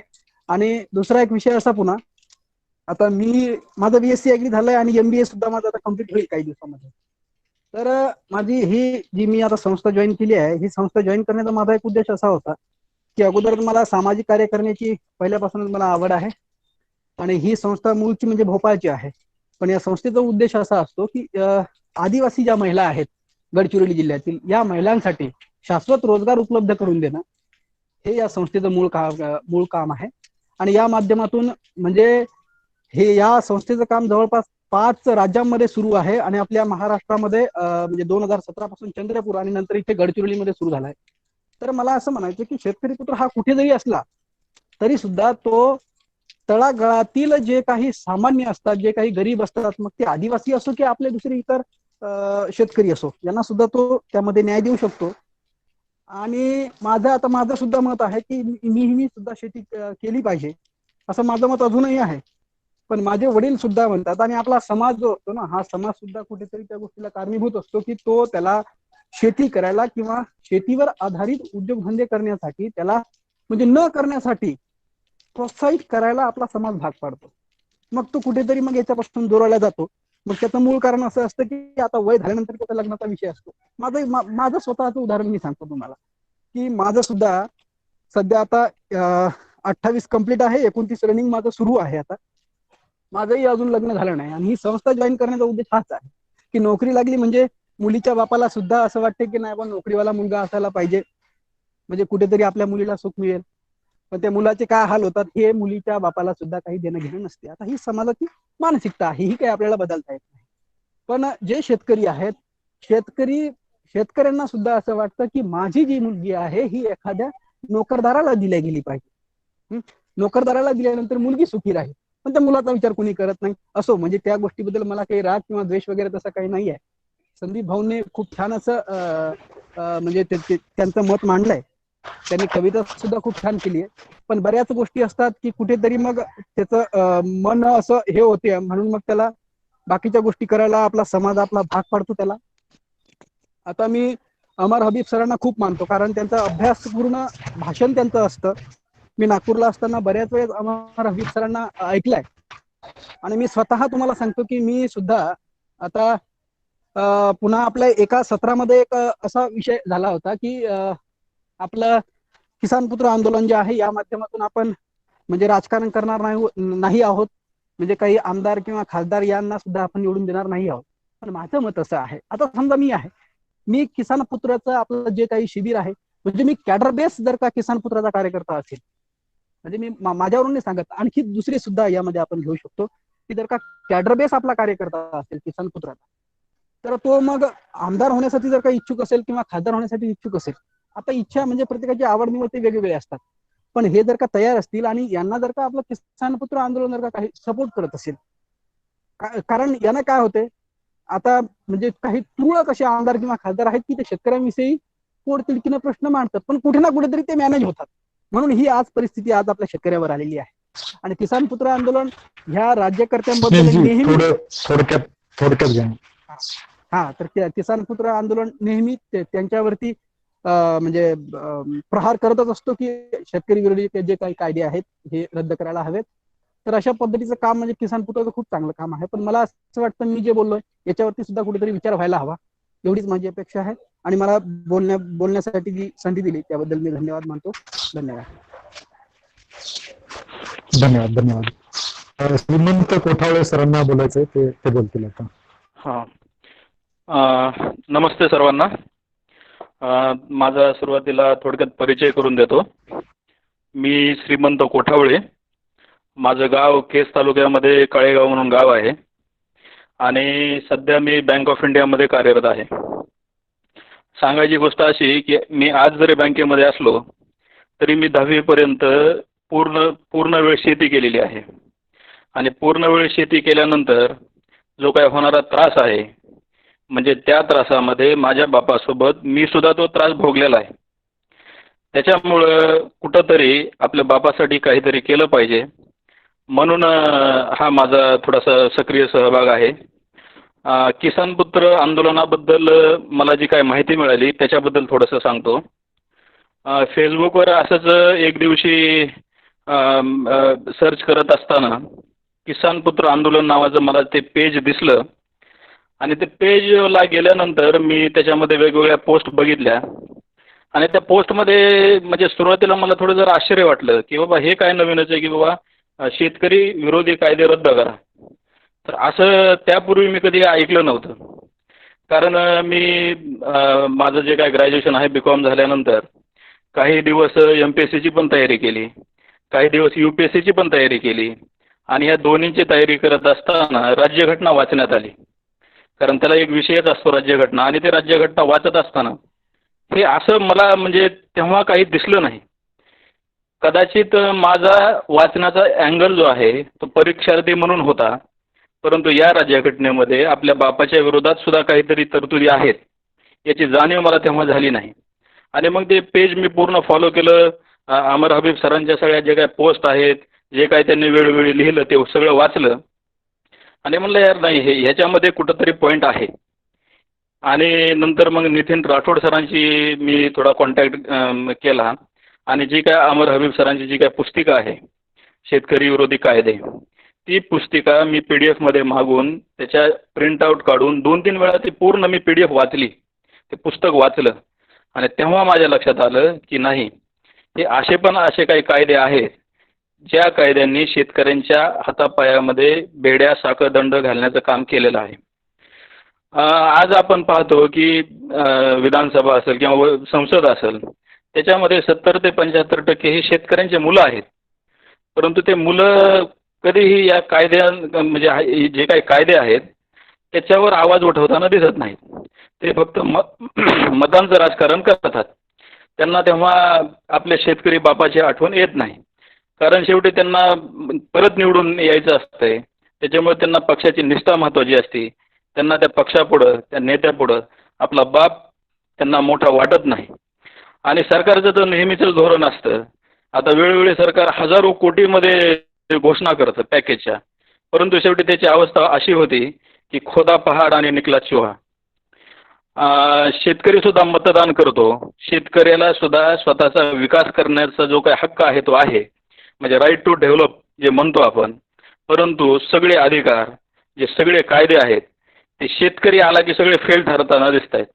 आणि दुसरा एक विषय असा पुन्हा, आता माझं BSc ऍग्री झालंय आणि MBA सुद्धा माझं आता कम्प्लीट होईल काही दिवसामध्ये. तर माझी ही जी मी आता संस्था जॉईन केली आहे, ही संस्था जॉईन करण्याचा माझा एक उद्देश असा होता की अगोदर मला सामाजिक कार्य करण्याची पहिल्यापासूनच मला आवड आहे आणि ही संस्था मूळची म्हणजे भोपाळची आहे. पण या संस्थेचा उद्देश असा असतो की आदिवासी ज्या महिला आहेत गडचिरोली जिल्ह्यातील या महिलांसाठी शाश्वत रोजगार उपलब्ध करून देणं हे या संस्थेचं मूळ काम आहे. आणि या माध्यमातून म्हणजे या संस्थेचं काम जवळपास 5 राज्यांमध्ये सुरू आहे आणि आपल्या महाराष्ट्रामध्ये म्हणजे 2017 पासून चंद्रपूर आणि नंतर इथे गडचिरोलीमध्ये सुरू झालाय. तर मला असं म्हणायचं की शेतकरी पुत्र हा कुठे जरी असला तरी सुद्धा तो तळागाळातील जे काही सामान्य असतात, जे काही गरीब असतात, मग ते आदिवासी असो की आपले दुसरे इतर शेतकरी असो, यांना सुद्धा तो त्यामध्ये न्याय देऊ शकतो. आणि माझं सुद्धा मत आहे की मी सुद्धा शेती केली पाहिजे असं माझं मत अजूनही आहे. पण माझे वडील सुद्धा म्हणतात आणि आपला समाज जो असतो ना, हा समाज सुद्धा कुठेतरी त्या गोष्टीला कारणीभूत असतो की तो त्याला शेती करायला किंवा शेतीवर आधारित उद्योगधंदे करण्यासाठी त्याला म्हणजे न करण्यासाठी प्रोत्साहित करायला आपला समाज भाग पाडतो. मग तो कुठेतरी मग याच्यापासून दूरवला जातो. मग त्याचं मूळ कारण असं असतं की आता वय झाल्यानंतर त्याचा लग्नाचा विषय असतो. माझं स्वतःचं उदाहरण मी सांगतो तुम्हाला की माझं सुद्धा सध्या आता 28 कंप्लीट आहे, 29 रनिंग माझं सुरू आहे. आता माझंही अजून लग्न झालं नाही आणि ही संस्था जॉईन करण्याचा उद्देश हाच आहे की नोकरी लागली म्हणजे मुलीच्या बापाला सुद्धा असं वाटते की नाही पण नोकरीवाला मुलगा असायला पाहिजे, म्हणजे कुठेतरी आपल्या मुलीला सुख मिळेल. पण त्या मुलाचे काय हाल होतात हे मुलीच्या बापाला सुद्धा काही देणं घेणं नसते. आता ही समाजाची मानसिकता आहे, ही काही आपल्याला बदलता येत नाही. पण जे शेतकरी आहेत, शेतकऱ्यांना सुद्धा असं वाटतं की माझी जी मुलगी आहे ही एखाद्या नोकरदाराला दिल्या गेली पाहिजे. नोकरदाराला दिल्यानंतर मुलगी सुखी राहील, पण त्या मुलाचा विचार कोणी करत नाही. असो, म्हणजे त्या गोष्टीबद्दल मला काही राग किंवा द्वेष वगैरे तसं काही नाही आहे. संदीप भाऊने खूप छान असं म्हणजे त्यांचं मत मांडलंय. त्यांनी कविता सुद्धा खूप छान केली आहे. पण बऱ्याच गोष्टी असतात की कुठेतरी मग त्याचं मन असं हे होते, म्हणून मग त्याला बाकीच्या गोष्टी करायला आपला समाज आपला भाग पाडतो त्याला. आता मी अमर हबीब सरांना खूप मानतो, कारण त्यांचा अभ्यासपूर्ण भाषण त्यांचं असतं. मी नागपूरला असताना बऱ्याच वेळेस अमर हबीब सरांना ऐकलंय आणि मी स्वतः तुम्हाला सांगतो की मी सुद्धा आता पुन्हा आपल्या एका सत्रामध्ये एक असा विषय झाला होता की आपलं किसान पुत्र आंदोलन जे आहे या माध्यमातून आपण म्हणजे राजकारण करणार नाही आहोत, म्हणजे काही आमदार किंवा खासदार यांना सुद्धा आपण निवडून देणार नाही आहोत. पण माझं मत असं आहे, आता समजा मी किसान पुत्राचं आपलं जे काही शिबिर आहे, म्हणजे मी कॅडर बेस जर का किसान पुत्राचा कार्यकर्ता असेल, म्हणजे मी माझ्यावरून नाही सांगत, आणखी दुसरे सुद्धा यामध्ये आपण घेऊ शकतो की जर का कॅडर बेस आपला कार्यकर्ता असेल किसान पुत्राचा, तर तो मग आमदार होण्यासाठी जर का इच्छुक असेल किंवा खासदार होण्यासाठी इच्छुक असेल, आता इच्छा म्हणजे प्रत्येकाची आवड निवड ते वेगवेगळे असतात. पण हे जर का तयार असतील आणि यांना जर का आपलं किसान पुत्र आंदोलन जर का काही सपोर्ट करत असेल, कारण यानं काय होते, आता म्हणजे काही तुरळक असे आमदार किंवा खासदार आहेत की ते शेतकऱ्यांविषयी पोटतिडकीने प्रश्न मांडतात, पण कुठे ना कुठेतरी ते मॅनेज होतात. म्हणून ही आज परिस्थिती आज आपल्या शेतकऱ्यावर आलेली आहे. आणि किसान पुत्र आंदोलन ह्या राज्यकर्त्यांबद्दल नेहमी तर किसान पुत्र आंदोलन नेहमी त्यांच्यावरती म्हणजे प्रहार करतच असतो की शेतकरी विरोधी जे काही कायदे आहेत हे रद्द करायला हवेत. तर अशा पद्धतीचं काम म्हणजे किसान पुत्राचं खूप चांगलं काम आहे. पण मला असं वाटतं मी जे बोललोय याच्यावरती सुद्धा कुठेतरी विचार व्हायला हवा, एवढीच माझी अपेक्षा आहे. आणि मला बोलण्यासाठी जी संधी दिली त्याबद्दल मी धन्यवाद मानतो. धन्यवाद. धन्यवाद. श्रीमंत कोठावळे सरांना बोलायचंय, ते बोलतील आता. हा, नमस्ते सर्वांना. माझा सुरुवातीला थोडक्यात परिचय करून देतो. मी श्रीमंत कोठावळे. माझं गाव केस तालुक्यामध्ये काळेगाव म्हणून गाव आहे आणि सध्या मी बँक ऑफ इंडियामध्ये कार्यरत आहे. सांगायची गोष्ट अशी की मी आज जरी बँकेमध्ये असलो तरी मी 10वी पर्यंत पूर्ण वेळ शेती केलेली आहे आणि पूर्ण वेळ शेती केल्यानंतर जो काय होणारा त्रास आहे म्हणजे त्या त्रासामध्ये माझ्या बापासोबत मी सुद्धा तो त्रास भोगलेला आहे. त्याच्यामुळं कुठंतरी आपल्या बापासाठी काहीतरी केलं पाहिजे म्हणून हा माझा थोडासा सक्रिय सहभाग आहे. किसान पुत्र आंदोलनाबद्दल मला जी काय माहिती मिळाली त्याच्याबद्दल थोडंसं सांगतो. फेसबुकवर असंच एक दिवशी सर्च करत असताना किसान पुत्र आंदोलन नावाचं मला ते पेज दिसलं आणि ते पेजला गेल्यानंतर मी त्याच्यामध्ये वेगवेगळ्या पोस्ट बघितल्या आणि त्या पोस्टमध्ये म्हणजे सुरुवातीला मला थोडं जरा आश्चर्य वाटलं की बाबा हे काय नवीनच आहे की बाबा शेतकरी विरोधी कायदे रद्द करा. तर असं त्यापूर्वी मी कधी ऐकलं नव्हतं. कारण मी माझं जे काय ग्रॅज्युएशन आहे BCom झाल्यानंतर काही दिवस MPSCची पण तयारी केली, काही दिवस UPSCची पण तयारी केली आणि या दोन्हींची तयारी करत असताना राज्यघटना वाचण्यात आली. कारण त्याला एक विषयच असतो राज्यघटना आणि ते राज्यघटना वाचत असताना हे असं मला म्हणजे तेव्हा काही दिसलं नाही. कदाचित माझा वाचनाचा अँगल जो आहे तो परीक्षार्थी म्हणून होता, परंतु या राज्यघटनेमध्ये आपल्या बापाच्या विरोधात सुद्धा काहीतरी तरतुदी आहेत याची जाणीव मला तेव्हा झाली नाही. आणि मग ते पेज मी पूर्ण फॉलो केलं. अमर हबीब सरांच्या सगळ्या जे काय पोस्ट आहेत, जे काय त्यांनी वेळोवेळी लिहिलं ते सगळं वाचलं आणि म्हणलं यार नाही ह्याच्यामध्ये कुठंतरी पॉईंट आहे. आणि नंतर मग नितीन राठोड सरांची मी थोडा कॉन्टॅक्ट केला आणि जी काय अमर हबीब सरांची जी काय पुस्तिका आहे शेतकरी विरोधी कायदे, ती पुस्तिका मी PDF मध्ये मागून त्याच्या प्रिंटआउट काढून 2-3 वेळा ती पूर्ण मी PDF वाचली, ते पुस्तक वाचलं आणि तेव्हा माझ्या लक्षात आलं की नाही हे असे काही कायदे आहेत ज्या कायद्यांनी शेतकऱ्यांच्या हातापायामध्ये बेड्या साखळदंड घालण्याचं काम केलेलं आहे. आज आपण पाहतो की विधानसभा असेल किंवा संसद असेल त्याच्यामध्ये 70 ते 75% ही शेतकऱ्यांची मुलं आहेत, परंतु ते मुलं कधीही या कायद्या म्हणजे जे काही कायदे आहेत त्याच्यावर आवाज उठवताना दिसत नाहीत. ते फक्त मतांचं राजकारण करतात. त्यांना तेव्हा आपल्या शेतकरी बापाची आठवण येत नाही, कारण शेवटी त्यांना परत निवडून यायचं असतंय. त्याच्यामुळे त्यांना पक्षाची निष्ठा महत्त्वाची असते. त्यांना त्या पक्षापुढं त्या नेत्यापुढं आपला बाप त्यांना मोठा वाटत नाही. आणि सरकारचं तर नेहमीचंच धोरण असतं. आता वेळोवेळी सरकार हजारो कोटीमध्ये घोषणा करतं पॅकेजच्या, परंतु शेवटी त्याची अवस्था अशी होती की खोदा पहाड आणि निकला चुहा. शेतकरी सुद्धा मतदान करतो. शेतकऱ्याला सुद्धा स्वतःचा विकास करण्याचा जो काही हक्क आहे तो आहे, म्हणजे राईट टू डेव्हलप जे म्हणतो आपण. परंतु सगळे अधिकार जे सगळे कायदे आहेत ते शेतकरी आला की सगळे फेल ठरताना दिसत आहेत.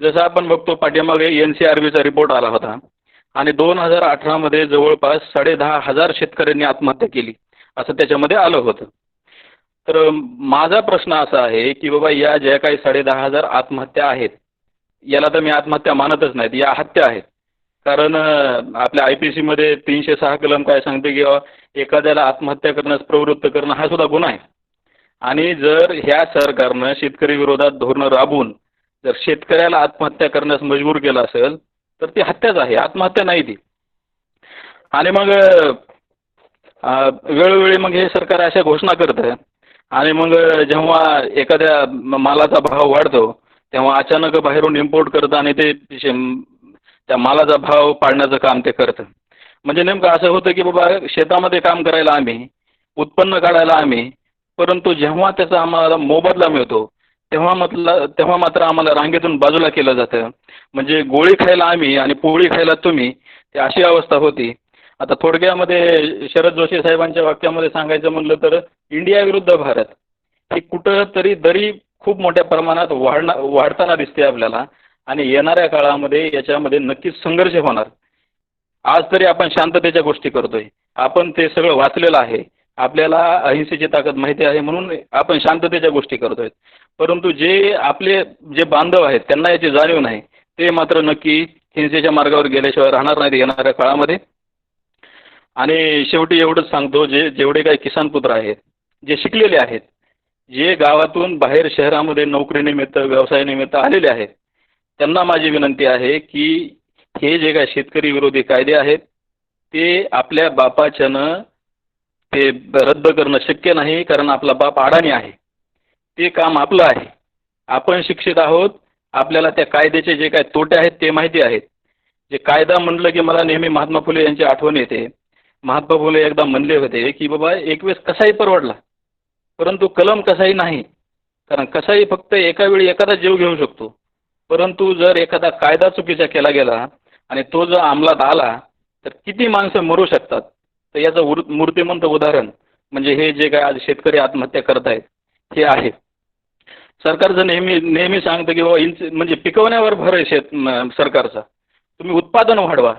जसं आपण बघतो पाठीमागे NCRBचा रिपोर्ट आला होता आणि 2018 मध्ये जवळपास 10,500 शेतकऱ्यांनी आत्महत्या केली असं त्याच्यामध्ये आलं होतं. तर माझा प्रश्न असा आहे की बाबा या ज्या काही 10,500 आत्महत्या आहेत याला तर मी आत्महत्या मानतच नाहीत, या हत्या आहेत. कारण आपल्या IPC मध्ये 306 कलम काय सांगते की एखाद्याला आत्महत्या करण्यास प्रवृत्त करणं हा सुद्धा गुन्हा आहे. आणि जर ह्या सरकारनं शेतकरी विरोधात धोरणं राबवून जर शेतकऱ्याला आत्महत्या करण्यास मजबूर केलं असेल तर ती हत्याच आहे, आत्महत्या नाही ती. आणि मग वेळोवेळी मग हे सरकार अशा घोषणा करतं आणि मग जेव्हा एखाद्या मालाचा भाव वाढतो तेव्हा अचानक बाहेरून इम्पोर्ट करतं आणि ते त्या मालाचा भाव पाडण्याचं काम ते करतं. म्हणजे नेमकं असं होतं की बाबा शेतामध्ये काम करायला आम्ही, उत्पन्न काढायला आम्ही, परंतु जेव्हा त्याचा आम्हाला मोबदला मिळतो तेव्हा मात्र आम्हाला रांगेतून बाजूला केलं जातं. म्हणजे गोळी खायला आम्ही आणि पोळी खायला तुम्ही, ती अशी अवस्था होती. आता थोडक्यामध्ये शरद जोशी साहेबांच्या वाक्यामध्ये सांगायचं म्हणलं तर इंडिया विरुद्ध भारत ही कुठं तरी दरी खूप मोठ्या प्रमाणात वाढताना दिसते आपल्याला. आणि येणाऱ्या काळामध्ये याच्यामध्ये नक्कीच संघर्ष होणार. आज तरी आपण शांततेच्या गोष्टी करतोय, आपण ते सगळं वाचलेलं आहे, आपल्याला अहिंसेची ताकद माहिती आहे म्हणून आपण शांततेच्या गोष्टी करतोय. परंतु जे आपले जे बांधव आहेत त्यांना याची जाणीव नाही, ते मात्र नक्की हिंसेच्या मार्गावर गेल्याशिवाय राहणार नाहीत येणाऱ्या काळामध्ये. आणि शेवटी एवढंच सांगतो, जेवढे काही किसान पुत्र आहेत, जे शिकलेले आहेत, जे गावातून बाहेर शहरामध्ये नोकरीनिमित्त व्यवसायानिमित्त आलेले आहेत, त्यांना माझी विनंती आहे की हे जे काही शेतकरी विरोधी कायदे आहेत ते आपल्या बापाच्यानं ते रद्द करणं शक्य नाही, कारण आपला बाप अडाणी आहे. ते काम आपलं आहे, आपण शिक्षित आहोत, आपल्याला त्या कायद्याचे जे काही तोटे आहेत ते माहिती आहेत. जे कायदा म्हणलं की मला नेहमी महात्मा फुले यांची आठवण येते. महात्मा फुले एकदा म्हणले होते की बाबा एक वेळेस कसाही परवडला, परंतु कलम कसाही नाही, कारण कसाही फक्त एका वेळी एखादा जीव घेऊ शकतो. परंतु जर एखादा कायदा चुकीचा केला गेला आणि तो जर अंमलात आला तर किती माणसं मरू शकतात. तर याचं मूर्तिमंत उदाहरण म्हणजे हे जे काय आज शेतकरी आत्महत्या करत आहेत हे आहे. सरकारचं नेहमी सांगतं की बाबा म्हणजे पिकवण्यावर भर आहे सरकारचा, तुम्ही उत्पादन वाढवा.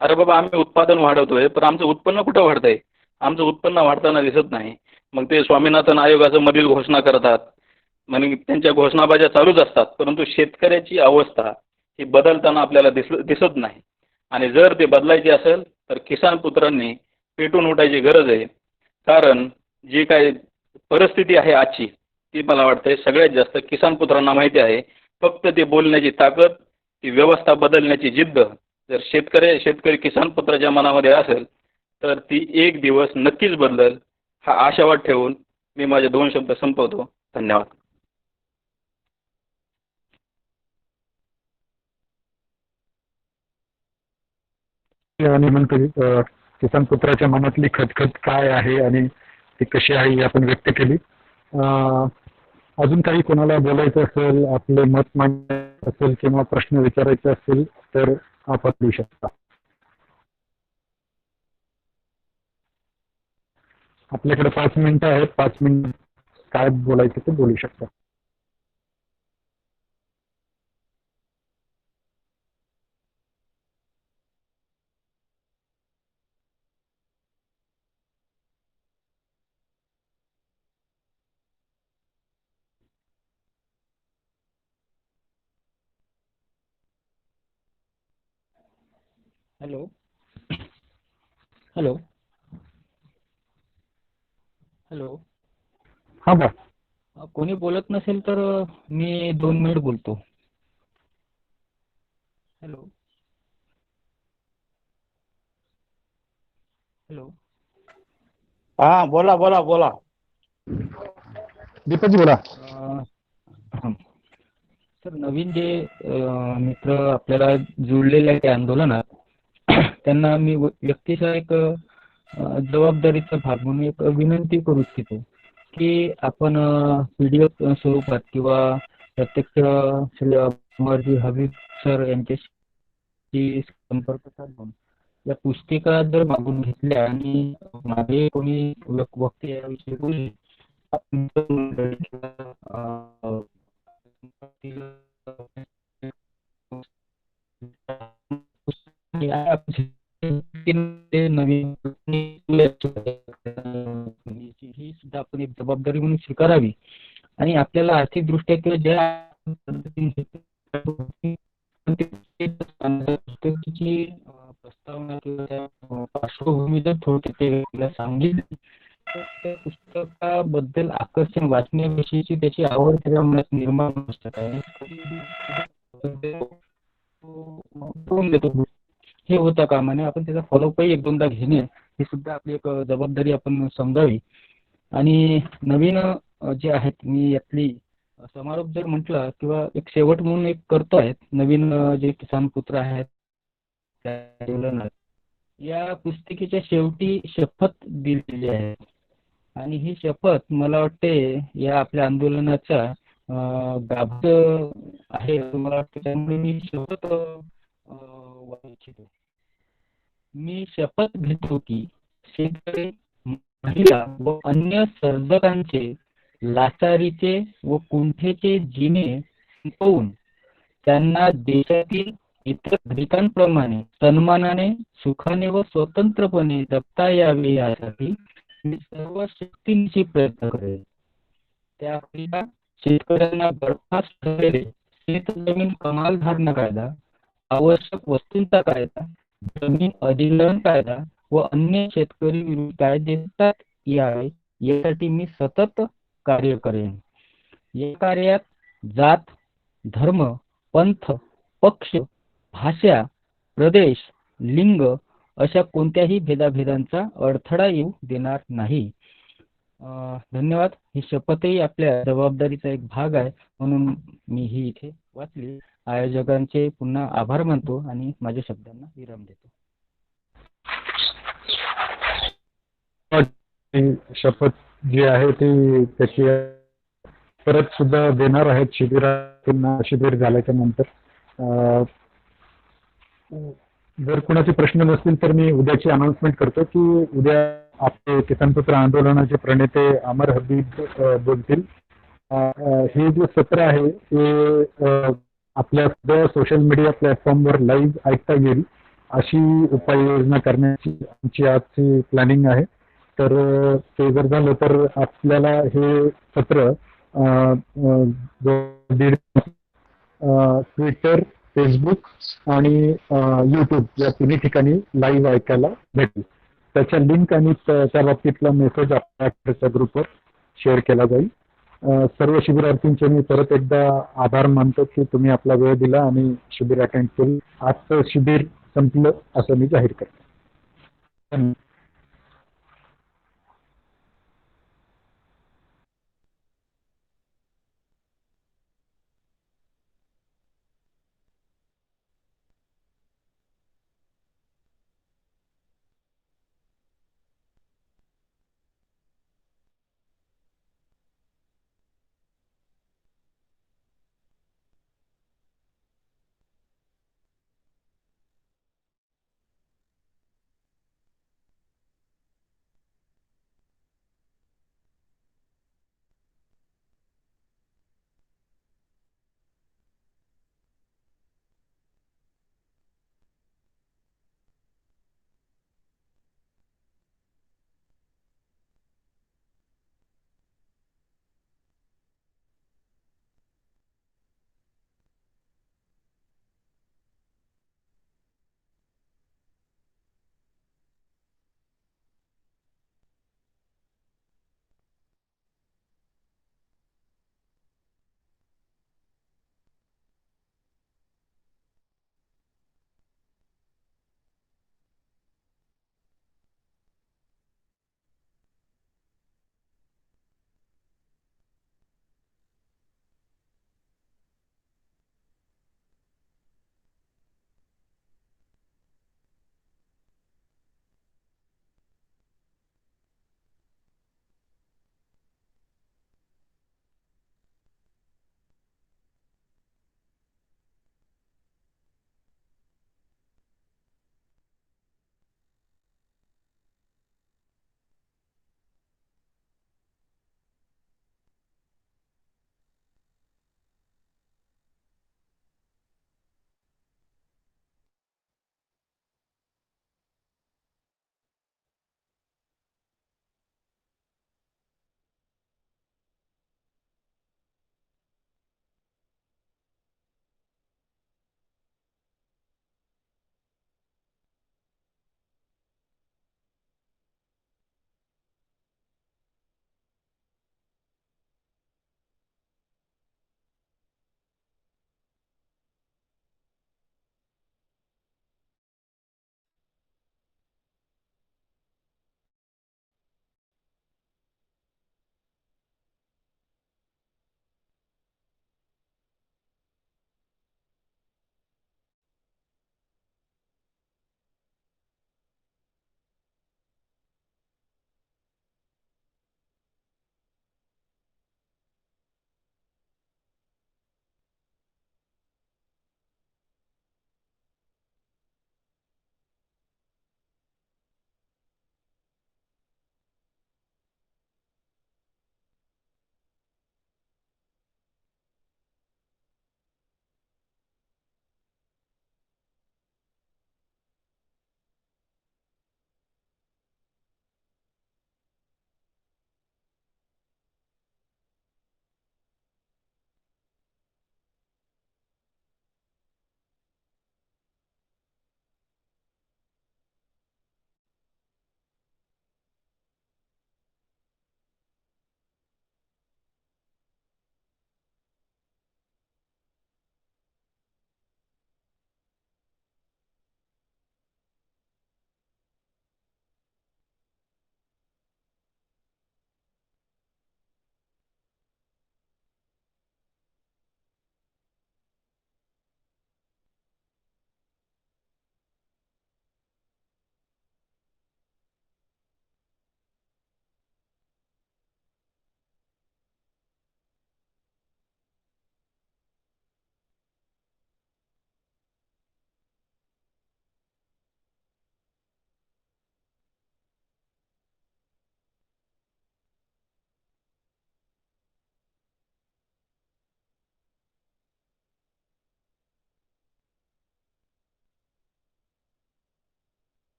अरे बाबा आम्ही उत्पादन वाढवतोय, पण आमचं उत्पन्न कुठं वाढतंय? आमचं उत्पन्न वाढताना दिसत नाही. मग ते स्वामीनाथन आयोगाचं मधील घोषणा करतात, म्हणजे त्यांच्या घोषणाबाज्या चालूच असतात, परंतु शेतकऱ्याची अवस्था ही बदलताना आपल्याला दिसत नाही. आणि जर ते बदलायचे असेल तर किसान पुत्रांनी पेटून उठायची गरज आहे. कारण जी काय परिस्थिती आहे आजची ती मला वाटतंय सगळ्यात जास्त किसान पुत्रांना माहिती आहे. फक्त ते बोलण्याची ताकद, ती व्यवस्था बदलण्याची जिद्द जर शेतकरी किसान पुत्राच्या मनामध्ये असेल तर ती एक दिवस नक्कीच बदलेल, हा आशावाद ठेवून मी माझे 2 शब्द संपवतो. धन्यवाद. आणि म्हणतो किसान पुत्राच्या मनातली खतखत काय आहे आणि ती कशी आहे ही आपण व्यक्त केली. अजून काही कोणाला बोलायचं असेल, आपले मत मांडायचं असेल किंवा प्रश्न विचारायचे असेल तर आपण देऊ शकता. आपल्याकडे 5 मिनिटं आहेत, 5 मिनिट काय बोलायचं ते बोलू शकता. हॅलो हॅलो हॅलो हा बा, कोणी बोलत नसेल तर मी 2 मिनिट बोलतो. हॅलो हॅलो हा बोला बोला बोला. दीपक बोला. तर नवीन जे मित्र आपल्याला जुळलेले आहेत त्या आंदोलनात त्यांना मी व्यक्तीचा एक जबाबदारीचा भाग म्हणून एक विनंती करू इच्छितो की आपण व्हिडिओ स्वरूपात किंवा प्रत्यक्ष श्री अमरजी हबीब सर यांच्याशी संपर्क साधून या पुस्तिका जर मागून घेतल्या आणि मागे कोणी वक्ते याविषयी बोलले नवीन ही सुद्धा आपण एक जबाबदारी म्हणून स्वीकारावी. आणि आपल्याला आर्थिकदृष्ट्या किंवा ज्या पुस्तकाची प्रस्तावना किंवा पार्श्वभूमी जर थोडक्यात सांगितली तर त्या पुस्तकाबद्दल आकर्षण वाचण्याविषयीची त्याची आवड त्याच्या मनात निर्माण होऊ शकते. हे होता कामाने आपण त्याचा फॉलोअपही 1-2दा घेणे ही सुद्धा आपली एक जबाबदारी आपण समजावी. आणि नवीन जे आहेत मी यातली समारोप जर म्हटला किंवा एक शेवट म्हणून एक करतो आहेत नवीन जे किसान पुत्र आहेत या पुस्तिकेच्या शेवटी शपथ दिलेली आहे आणि ही शपथ मला वाटते या आपल्या आंदोलनाचा गाभा आहे मला वाटतं. त्यामुळे मी शपथ वाचू इच्छितो. मी शपथ घेतो की शेतकरी, महिला व अन्य सर्जकांचे लाचारीचे व कुंठेचे जिने संपवून त्यांना देशातील इतर नागरिकांप्रमाणे सन्मानाने, सुखाने व स्वतंत्रपणे जगता यावे यासाठी मी सर्व शक्तीनिशी प्रयत्न करेन. त्याकरिता शेतकऱ्यांना बरखास्त ठरलेले शेतजमीन कमाल धारणा कायदा, आवश्यक वस्तूंचा कायदा, जमीन अधिग्रहण कायदा व अन्य शेतकरी विरोधी कायदे यावे यासाठी मी सतत कार्य करेन. या कार्यात जात, धर्म, पंथ, पक्ष, भाषा, प्रदेश, लिंग अशा कोणत्याही भेदाभेदांचा अडथळा येऊ देणार नाही. धन्यवाद. ही शपथही आपल्या जबाबदारीचा एक भाग आहे म्हणून मी ही इथे वाचली. आयोजकांचे पुन्हा आभार मानतो आणि माझ्या शब्दांना विराम देतो. शपथ जी आहे ती त्याची परत सुद्धा देणार आहेत शिबिर झाल्याच्या नंतर. जर कुणाचे प्रश्न नसतील तर मी उद्याची अनाउन्समेंट करतो की उद्या आपले किसानपुत्र आंदोलनाचे प्रणेते अमर हबीब बोलतील. हे जे सत्र आहे ते आपल्या सोशल मीडिया प्लॅटफॉर्मवर लाईव्ह ऐकता येईल अशी उपाययोजना करण्याची आमची आजची प्लॅनिंग आहे. तर ते जर झालं तर आपल्याला हे सत्र ट्विटर, फेसबुक आणि यूट्यूब या तिन्ही ठिकाणी लाईव्ह ऐकायला भेटेल. त्याच्या लिंक आणि त्या बाबतीतला मेसेज आपल्या ग्रुपवर शेअर केला जाईल. सर्व शिबिरार्थींचे मी परत एकदा आभार मानतो की तुम्ही आपला वेळ दिला आणि शिबिर अटेंड केली. आजचं शिबिर संपलं असं मी जाहीर करतो.